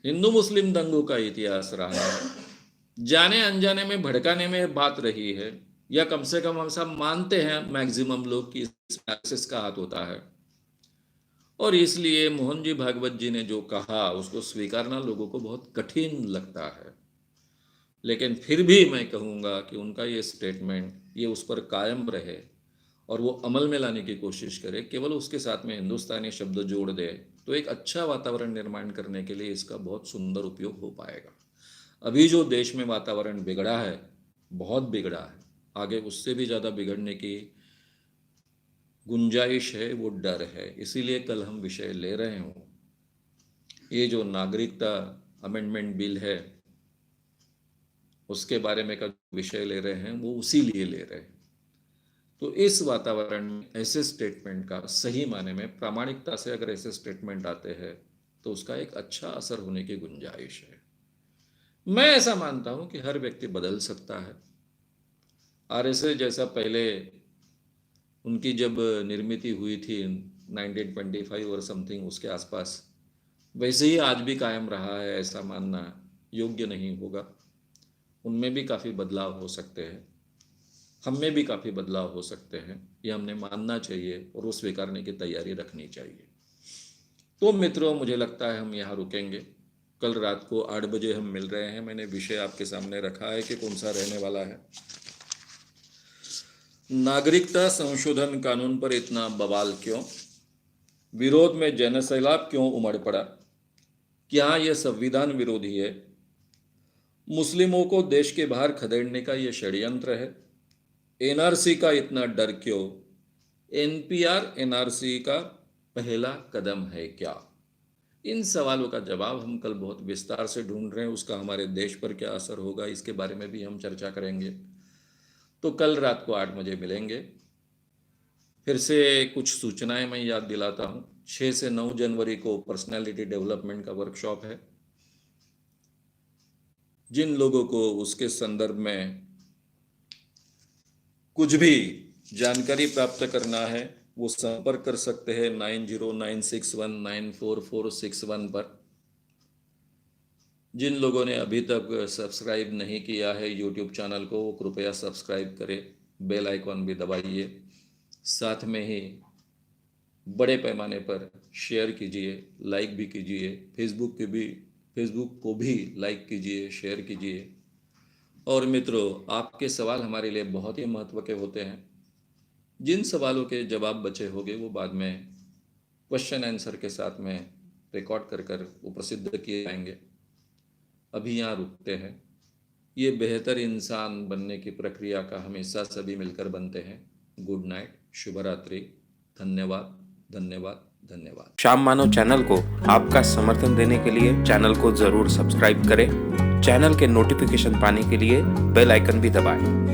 हिंदू मुस्लिम दंगों का इतिहास रहा है। जाने अनजाने में भड़काने में बात रही है, या कम से कम हम सब मानते हैं मैक्सिमम लोग कि इसमें आरएसएस का हाथ होता है। और इसलिए मोहन जी भागवत जी ने जो कहा उसको स्वीकारना लोगों को बहुत कठिन लगता है। लेकिन फिर भी मैं कहूँगा कि उनका ये स्टेटमेंट, ये उस पर कायम रहे और वो अमल में लाने की कोशिश करे, केवल उसके साथ में हिंदुस्तानी शब्द जोड़ दे, तो एक अच्छा वातावरण निर्माण करने के लिए इसका बहुत सुंदर उपयोग हो पाएगा। अभी जो देश में वातावरण बिगड़ा है, बहुत बिगड़ा है, आगे उससे भी ज़्यादा बिगड़ने की गुंजाइश है, वो डर है। इसीलिए कल हम विषय ले रहे हों, ये जो नागरिकता अमेंडमेंट बिल है उसके बारे में का विषय ले रहे हैं, वो उसी लिए ले रहे हैं। तो इस वातावरण में ऐसे स्टेटमेंट का सही माने में, प्रामाणिकता से अगर ऐसे स्टेटमेंट आते हैं तो उसका एक अच्छा असर होने की गुंजाइश है। मैं ऐसा मानता हूं कि हर व्यक्ति बदल सकता है। आरएसएस जैसा पहले उनकी जब निर्मित हुई थी 1925 और समथिंग उसके आसपास, वैसे ही आज भी कायम रहा है, ऐसा मानना योग्य नहीं होगा। उनमें भी काफ़ी बदलाव हो सकते हैं, हम में भी काफ़ी बदलाव हो सकते हैं, ये हमने मानना चाहिए और वो स्वीकारने की तैयारी रखनी चाहिए। तो मित्रों, मुझे लगता है हम यहाँ रुकेंगे। कल रात को 8 बजे हम मिल रहे हैं। मैंने विषय आपके सामने रखा है कि कौन सा रहने वाला है। नागरिकता संशोधन कानून पर इतना बवाल क्यों? विरोध में जनसैलाब क्यों उमड़ पड़ा? क्या यह संविधान विरोधी है? मुस्लिमों को देश के बाहर खदेड़ने का यह षड्यंत्र है? एनआरसी का इतना डर क्यों? एनपीआर एनआरसी का पहला कदम है क्या? इन सवालों का जवाब हम कल बहुत विस्तार से ढूंढ रहे हैं। उसका हमारे देश पर क्या असर होगा, इसके बारे में भी हम चर्चा करेंगे। तो कल रात को 8 बजे मिलेंगे। फिर से कुछ सूचनाएं मैं याद दिलाता हूं। 6 से 9 जनवरी को पर्सनालिटी डेवलपमेंट का वर्कशॉप है। जिन लोगों को उसके संदर्भ में कुछ भी जानकारी प्राप्त करना है वो संपर्क कर सकते हैं 9096194461 पर। जिन लोगों ने अभी तक सब्सक्राइब नहीं किया है यूट्यूब चैनल को, वो कृपया सब्सक्राइब करें, बेल आइकॉन भी दबाइए, साथ में ही बड़े पैमाने पर शेयर कीजिए, लाइक भी कीजिए, फेसबुक को भी लाइक कीजिए, शेयर कीजिए। और मित्रों, आपके सवाल हमारे लिए बहुत ही महत्व के होते हैं। जिन सवालों के जवाब बचे होंगे वो बाद में क्वेश्चन आंसर के साथ में रिकॉर्ड कर वो प्रसिद्ध किए जाएंगे। अभी यहाँ रुकते हैं। ये बेहतर इंसान बनने की प्रक्रिया का हम हिस्सा सभी मिलकर बनते हैं। गुड नाइट, शुभ रात्रि, धन्यवाद धन्यवाद धन्यवाद। श्याम मानव चैनल को आपका समर्थन देने के लिए चैनल को जरूर सब्सक्राइब करें। चैनल के नोटिफिकेशन पाने के लिए बेल आइकन भी दबाएं।